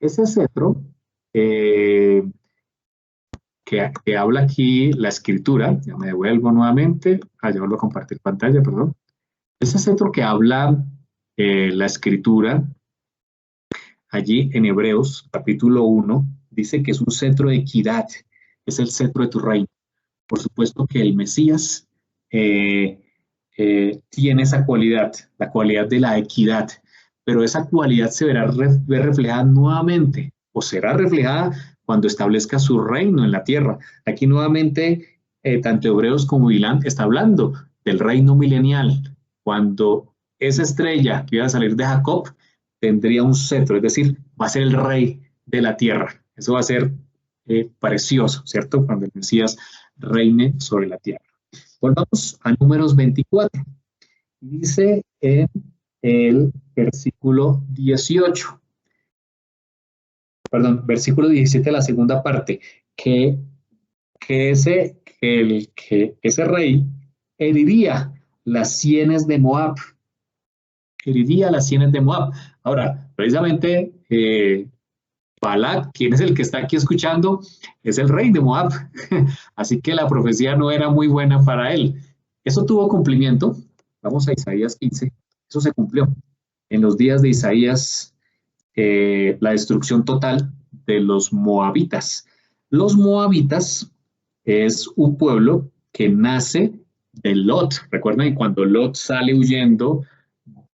Ese cetro que habla aquí la escritura, ya me devuelvo nuevamente, ya vuelvo a compartir pantalla, perdón. Ese cetro que habla la escritura allí en Hebreos capítulo 1, dice que es un cetro de equidad, es el cetro de tu reino. Por supuesto que el Mesías tiene esa cualidad, la cualidad de la equidad, pero esa cualidad se verá reflejada nuevamente, o será reflejada cuando establezca su reino en la tierra. Aquí nuevamente, tanto Hebreos como Bilam está hablando del reino milenial, cuando esa estrella que iba a salir de Jacob tendría un cetro, es decir, va a ser el rey de la tierra. Eso va a ser precioso, ¿cierto? Cuando el Mesías reine sobre la tierra. Volvamos a Números 24. Dice en el versículo 18, perdón, versículo 17, la segunda parte, que ese rey heriría las sienes de Moab. Heriría las sienes de Moab. Ahora, precisamente, Balak, quien es el que está aquí escuchando, es el rey de Moab. Así que la profecía no era muy buena para él. Eso tuvo cumplimiento. Vamos a Isaías 15. Eso se cumplió. En los días de Isaías, la destrucción total de los moabitas. Los moabitas es un pueblo que nace de Lot. Recuerden, cuando Lot sale huyendo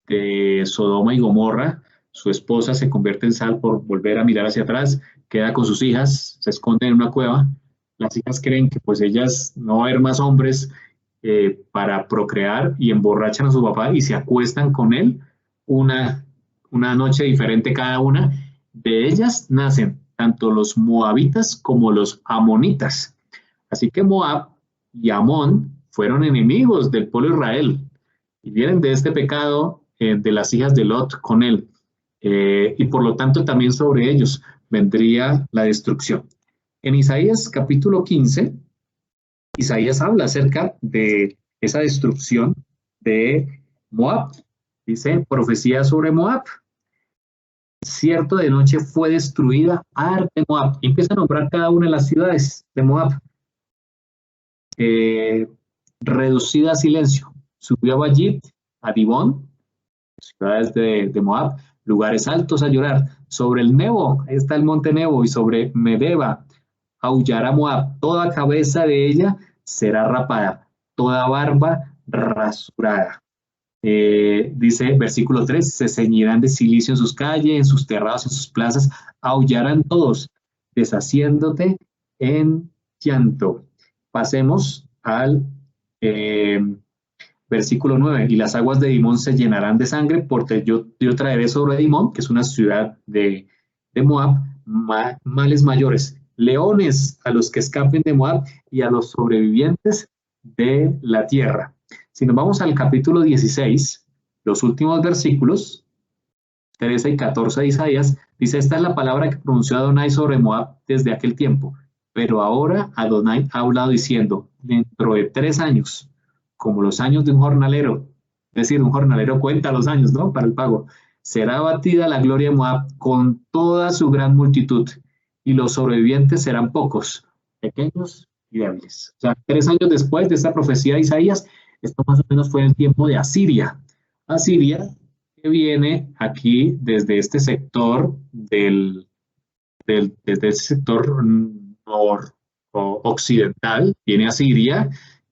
de Sodoma y Gomorra, su esposa se convierte en sal por volver a mirar hacia atrás, queda con sus hijas, se esconde en una cueva. Las hijas creen que pues ellas no va a haber más hombres para procrear y emborrachan a su papá y se acuestan con él una noche diferente cada una. De ellas nacen tanto los moabitas como los amonitas. Así que Moab y Amón fueron enemigos del pueblo de Israel y vienen de este pecado de las hijas de Lot con él. Y por lo tanto también sobre ellos vendría la destrucción. En Isaías capítulo 15, Isaías habla acerca de esa destrucción de Moab. Dice, profecía sobre Moab. Cierto, de noche fue destruida Ar de Moab. Y empieza a nombrar cada una de las ciudades de Moab. Reducida a silencio. Subió a Bajit, a Dibón, ciudades de Moab, lugares altos a llorar. Sobre el Nebo, ahí está el monte Nebo, y sobre Medeba, aullará Moab. Toda cabeza de ella será rapada, toda barba rasurada. Dice versículo 3, se ceñirán de silicio en sus calles, en sus terrados, en sus plazas, aullarán todos, deshaciéndote en llanto. Pasemos al Versículo 9, y las aguas de Dimón se llenarán de sangre, porque yo traeré sobre Dimón, que es una ciudad de Moab, males mayores, leones a los que escapen de Moab y a los sobrevivientes de la tierra. Si nos vamos al capítulo 16, los últimos versículos, 13 y 14 de Isaías, dice, esta es la palabra que pronunció Adonai sobre Moab desde aquel tiempo. Pero ahora Adonai ha hablado diciendo, dentro de 3 años, como los años de un jornalero, es decir, un jornalero cuenta los años, ¿no? Para el pago. Será abatida la gloria de Moab con toda su gran multitud, y los sobrevivientes serán pocos, pequeños y débiles. O sea, 3 años después de esta profecía de Isaías, esto más o menos fue en el tiempo de Asiria. Asiria, que viene aquí desde este sector desde este sector occidental, viene a Siria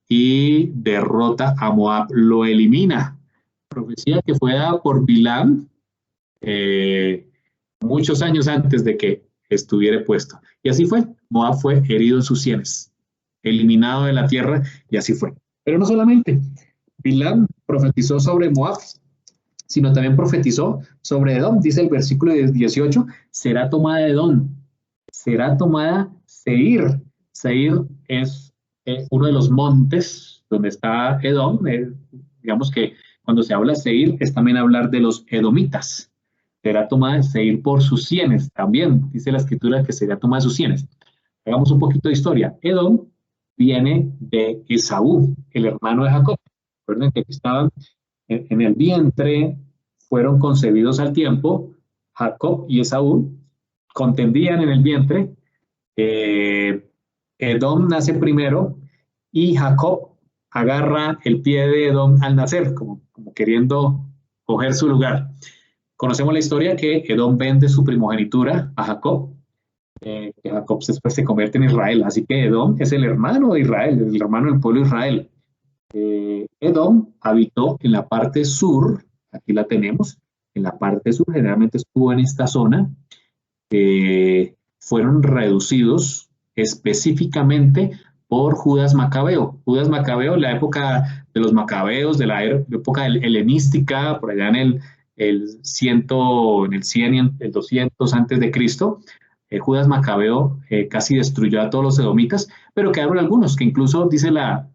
y derrota a Moab, lo elimina. Profecía que fue dada por Bilam muchos años antes de que estuviera puesto. Y así fue, Moab fue herido en sus sienes, eliminado de la tierra, y así fue. Pero no solamente, Bilam profetizó sobre Moab, sino también profetizó sobre Edom. Dice el versículo 18, será tomada Edom, será tomada Seir. Seir es uno de los montes donde está Edom. Digamos que cuando se habla de Seir es también hablar de los edomitas. Será tomada Seir por sus sienes. También dice la escritura que será tomada de sus sienes. Hagamos un poquito de historia. Edom viene de Esaú, el hermano de Jacob. Recuerden que estaban en el vientre, fueron concebidos al tiempo. Jacob y Esaú contendían en el vientre. Edom nace primero y Jacob agarra el pie de Edom al nacer, como queriendo coger su lugar. Conocemos la historia que Edom vende su primogenitura a Jacob, que Jacob después se convierte en Israel, así que Edom es el hermano de Israel, el hermano del pueblo de Israel. Edom habitó en la parte sur, aquí la tenemos, en la parte sur, generalmente estuvo en esta zona, fueron reducidos específicamente por Judas Macabeo. Judas Macabeo, la época de los macabeos, de la época helenística, por allá en el 100 y en el 200 antes de Cristo, Judas Macabeo casi destruyó a todos los edomitas, pero quedaron algunos que incluso dice la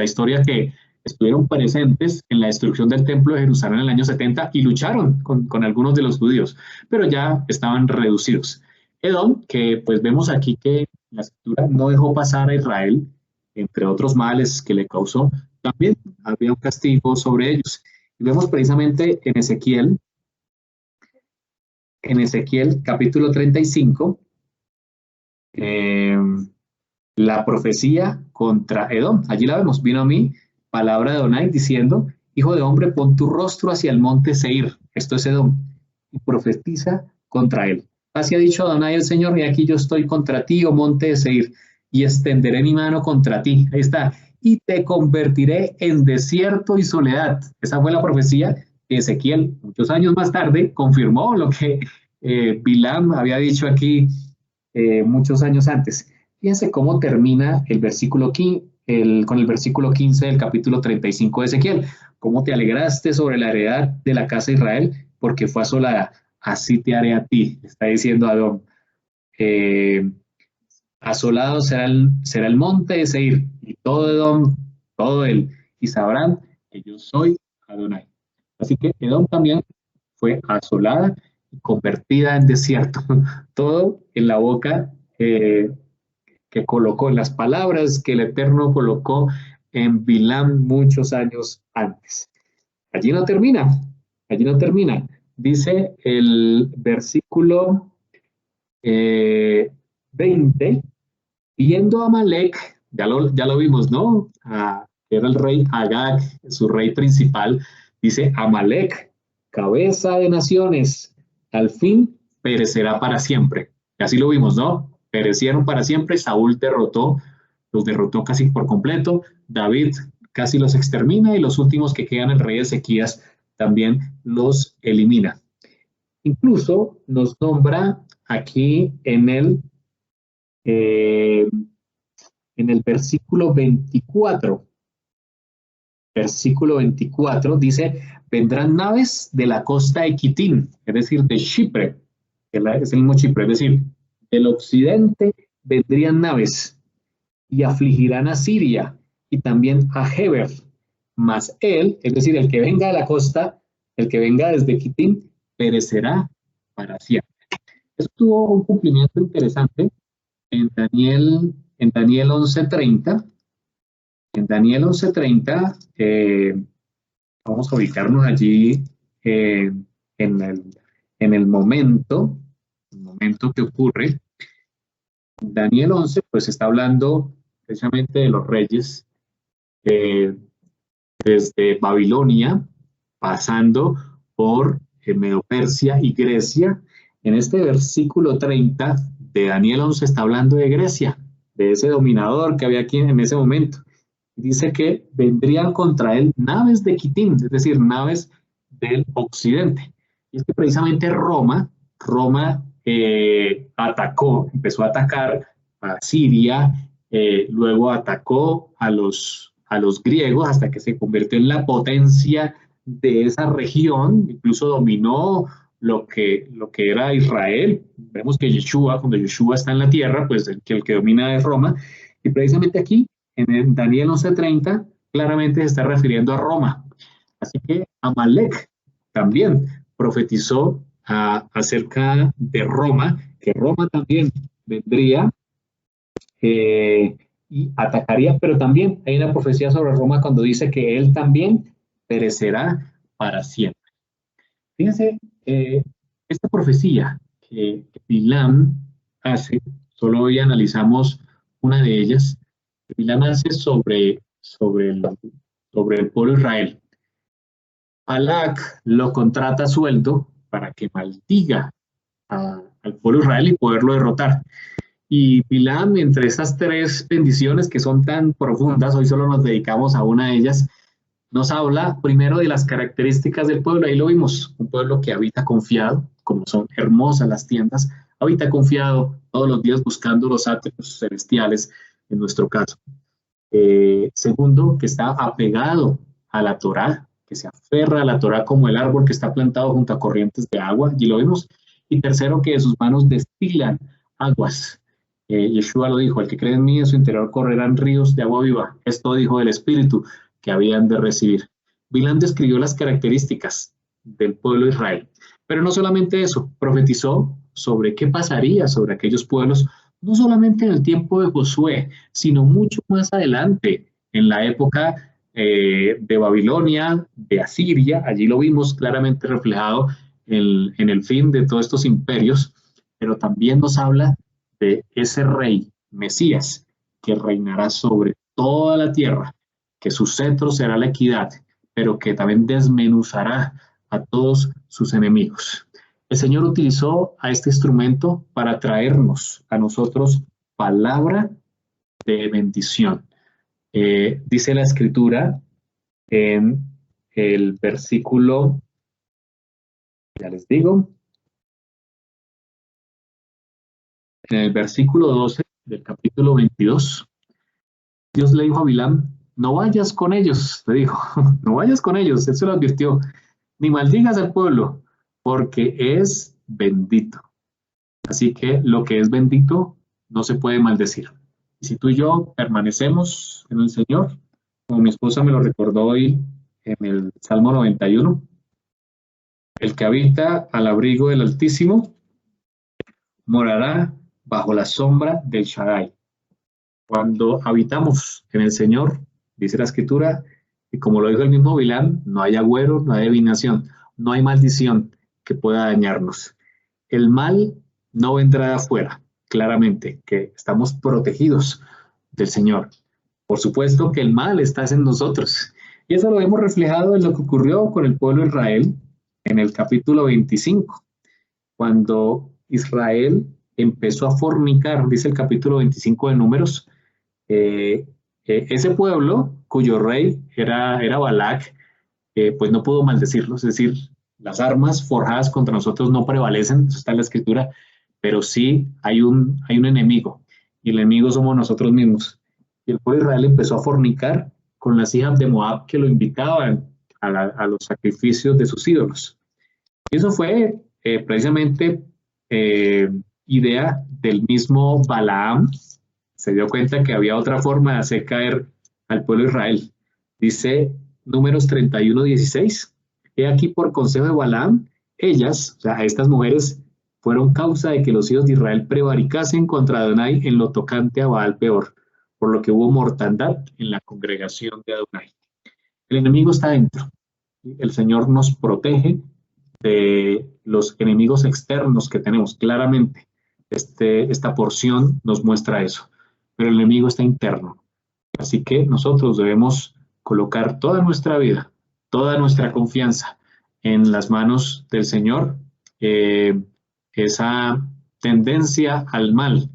historia que estuvieron presentes en la destrucción del templo de Jerusalén en el año 70 y lucharon con algunos de los judíos, pero ya estaban reducidos. Edom, que pues vemos aquí que la escritura no dejó pasar a Israel, entre otros males que le causó, también había un castigo sobre ellos. Y vemos precisamente en Ezequiel capítulo 35, la profecía contra Edom. Allí la vemos, vino a mí palabra de Adonai diciendo, hijo de hombre, pon tu rostro hacia el monte Seir, esto es Edom, y profetiza contra él. Así ha dicho Adonai el Señor, y aquí yo estoy contra ti, oh monte de Seir, y extenderé mi mano contra ti. Ahí está. Y te convertiré en desierto y soledad. Esa fue la profecía que Ezequiel, muchos años más tarde, confirmó lo que Bilam había dicho aquí muchos años antes. Fíjense cómo termina el versículo 15, con el versículo 15 del capítulo 35 de Ezequiel. ¿Cómo te alegraste sobre la heredad de la casa de Israel? Porque fue asolada. Así te haré a ti, está diciendo Adón. Asolado será el monte de Seir, y todo Edom, todo él, y sabrán que yo soy Adonai. Así que Edom también fue asolada y convertida en desierto. Todo en la boca que colocó, en las palabras que el Eterno colocó en Bilam muchos años antes. Allí no termina, allí no termina. Dice el versículo 20, viendo a Amalek, ya lo vimos, ¿no? Era el rey Agag, su rey principal. Dice Amalek, cabeza de naciones, al fin perecerá para siempre. Y así lo vimos, ¿no? Perecieron para siempre. Saúl los derrotó casi por completo. David casi los extermina y los últimos que quedan, el rey Ezequías, también los elimina. Incluso nos nombra aquí en el versículo 24. versículo 24, dice, vendrán naves de la costa de Quitín, es decir, de Chipre, que es el mismo Chipre, es decir, del occidente vendrían naves y afligirán a Siria y también a Heber, mas él, es decir, el que venga de la costa, el que venga desde Quitín, perecerá para siempre. Esto tuvo un cumplimiento interesante en Daniel 11:30. En Daniel 11:30, vamos a ubicarnos allí eh, en, el momento que ocurre. Daniel 11, pues está hablando precisamente de los reyes desde Babilonia, pasando por Medo-Persia y Grecia. En este versículo 30 de Daniel 11 está hablando de Grecia, de ese dominador que había aquí en ese momento. Dice que vendrían contra él naves de Quitín, es decir, naves del occidente. Y es que precisamente Roma empezó a atacar a Siria, luego atacó a los griegos hasta que se convirtió en la potencia de esa región, incluso dominó lo que era Israel. Vemos que cuando Yeshua está en la tierra, pues el que domina es Roma, y precisamente aquí, en Daniel 11:30, claramente se está refiriendo a Roma. Así que Amalek también profetizó acerca de Roma, que Roma también vendría y atacaría, pero también hay una profecía sobre Roma cuando dice que él también perecerá para siempre. Fíjense, esta profecía que Bilam hace, solo hoy analizamos una de ellas, que Bilam hace sobre el pueblo de Israel. Balak lo contrata a sueldo para que maldiga al pueblo de Israel y poderlo derrotar. Y Bilam, entre esas tres bendiciones que son tan profundas, hoy solo nos dedicamos a una de ellas, nos habla primero de las características del pueblo. Ahí lo vimos, un pueblo que habita confiado, como son hermosas las tiendas, habita confiado todos los días buscando los atrios celestiales, en nuestro caso. Segundo, que está apegado a la Torá, que se aferra a la Torá como el árbol que está plantado junto a corrientes de agua, allí lo vemos. Y tercero, que de sus manos destilan aguas. Yeshua lo dijo, el que cree en mí, en su interior correrán ríos de agua viva. Esto dijo el Espíritu que habían de recibir. Bilam describió las características del pueblo de Israel. Pero no solamente eso, profetizó sobre qué pasaría sobre aquellos pueblos, no solamente en el tiempo de Josué, sino mucho más adelante, en la época de Babilonia, de Asiria. Allí lo vimos claramente reflejado en el fin de todos estos imperios, pero también nos habla de ese rey, Mesías, que reinará sobre toda la tierra, que su centro será la equidad, pero que también desmenuzará a todos sus enemigos. El Señor utilizó a este instrumento para traernos a nosotros palabra de bendición. Dice la Escritura en el versículo, ya les digo, en el versículo 12 del capítulo 22, Dios le dijo a Bilam, no vayas con ellos, le dijo, no vayas con ellos, él se lo advirtió, ni maldigas al pueblo, porque es bendito. Así que lo que es bendito no se puede maldecir. Y si tú y yo permanecemos en el Señor, como mi esposa me lo recordó hoy en el Salmo 91, el que habita al abrigo del Altísimo morará bajo la sombra del Shaddai. Cuando habitamos en el Señor, dice la Escritura, y como lo dijo el mismo Bilam, no hay agüero, no hay adivinación, no hay maldición que pueda dañarnos. El mal no vendrá de afuera, claramente, que estamos protegidos del Señor. Por supuesto que el mal está en nosotros. Y eso lo vemos reflejado en lo que ocurrió con el pueblo de Israel en el capítulo 25, cuando Israel empezó a fornicar, dice el capítulo 25 de Números, ese pueblo cuyo rey era Balac, pues no pudo maldecirlos, es decir, las armas forjadas contra nosotros no prevalecen, eso está en la Escritura, pero sí hay un enemigo, y el enemigo somos nosotros mismos. Y el pueblo de Israel empezó a fornicar con las hijas de Moab que lo invitaban a los sacrificios de sus ídolos. Y eso fue precisamente idea del mismo Balaam. Se dio cuenta que había otra forma de hacer caer al pueblo de Israel. Dice Números 31:16. He aquí por consejo de Balaam, ellas, o sea, estas mujeres, fueron causa de que los hijos de Israel prevaricasen contra Adonai en lo tocante a Baal peor, por lo que hubo mortandad en la congregación de Adonai. El enemigo está dentro. El Señor nos protege de los enemigos externos que tenemos. Claramente, esta porción nos muestra eso. Pero el enemigo está interno. Así que nosotros debemos colocar toda nuestra vida, toda nuestra confianza en las manos del Señor. Esa tendencia al mal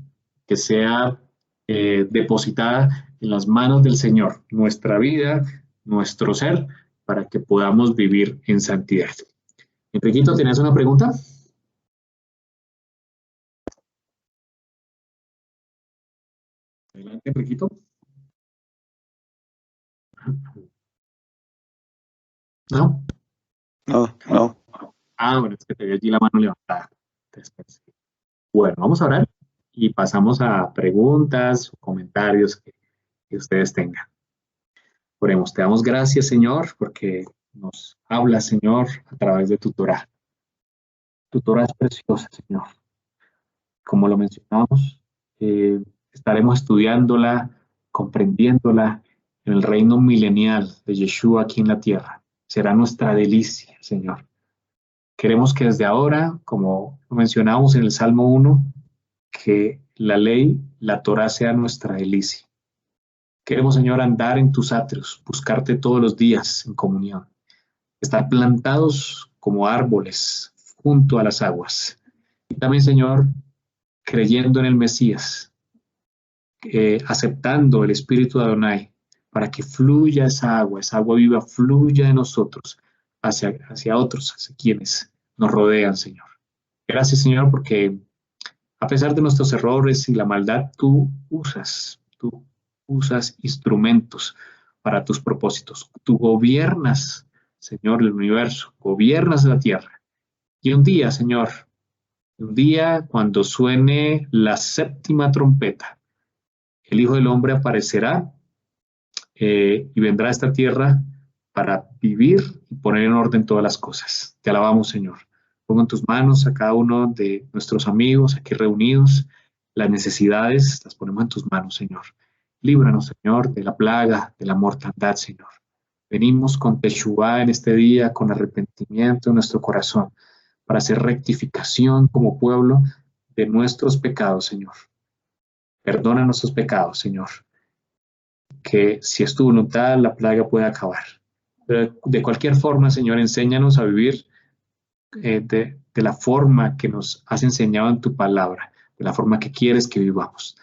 que sea depositada en las manos del Señor, nuestra vida, nuestro ser, para que podamos vivir en santidad. Enriquito, ¿tenías una pregunta? Adelante, Enriquito. ¿No?
No.
Bueno, es que te vi allí la mano levantada. Entonces, bueno, vamos a orar y pasamos a preguntas o comentarios que ustedes tengan. Oremos, te damos gracias, Señor, porque nos habla, Señor, a través de tu Torá. Tu Torá es preciosa, Señor. Como lo mencionamos, estaremos estudiándola, comprendiéndola en el reino milenial de Yeshua aquí en la tierra. Será nuestra delicia, Señor. Queremos que desde ahora, como lo mencionamos en el Salmo 1, que la ley, la Torá, sea nuestra delicia. Queremos, Señor, andar en tus atrios, buscarte todos los días en comunión, estar plantados como árboles junto a las aguas. Y también, Señor, creyendo en el Mesías, aceptando el Espíritu de Adonai, para que fluya esa agua viva, fluya de nosotros hacia otros, hacia quienes nos rodean, Señor. Gracias, Señor, porque a pesar de nuestros errores y la maldad, tú usas instrumentos para tus propósitos. Tú gobiernas, Señor, el universo, gobiernas la tierra. Y un día, Señor, cuando suene la séptima trompeta, el Hijo del Hombre aparecerá y vendrá a esta tierra para vivir y poner en orden todas las cosas. Te alabamos, Señor. Pongo en tus manos a cada uno de nuestros amigos aquí reunidos. Las necesidades las ponemos en tus manos, Señor. Líbranos, Señor, de la plaga, de la mortandad, Señor. Venimos con Teshuvá en este día, con arrepentimiento en nuestro corazón, para hacer rectificación como pueblo de nuestros pecados, Señor. Perdona nuestros pecados, Señor. Que si es tu voluntad, la plaga pueda acabar. Pero de cualquier forma, Señor, enséñanos a vivir de la forma que nos has enseñado en tu palabra, de la forma que quieres que vivamos.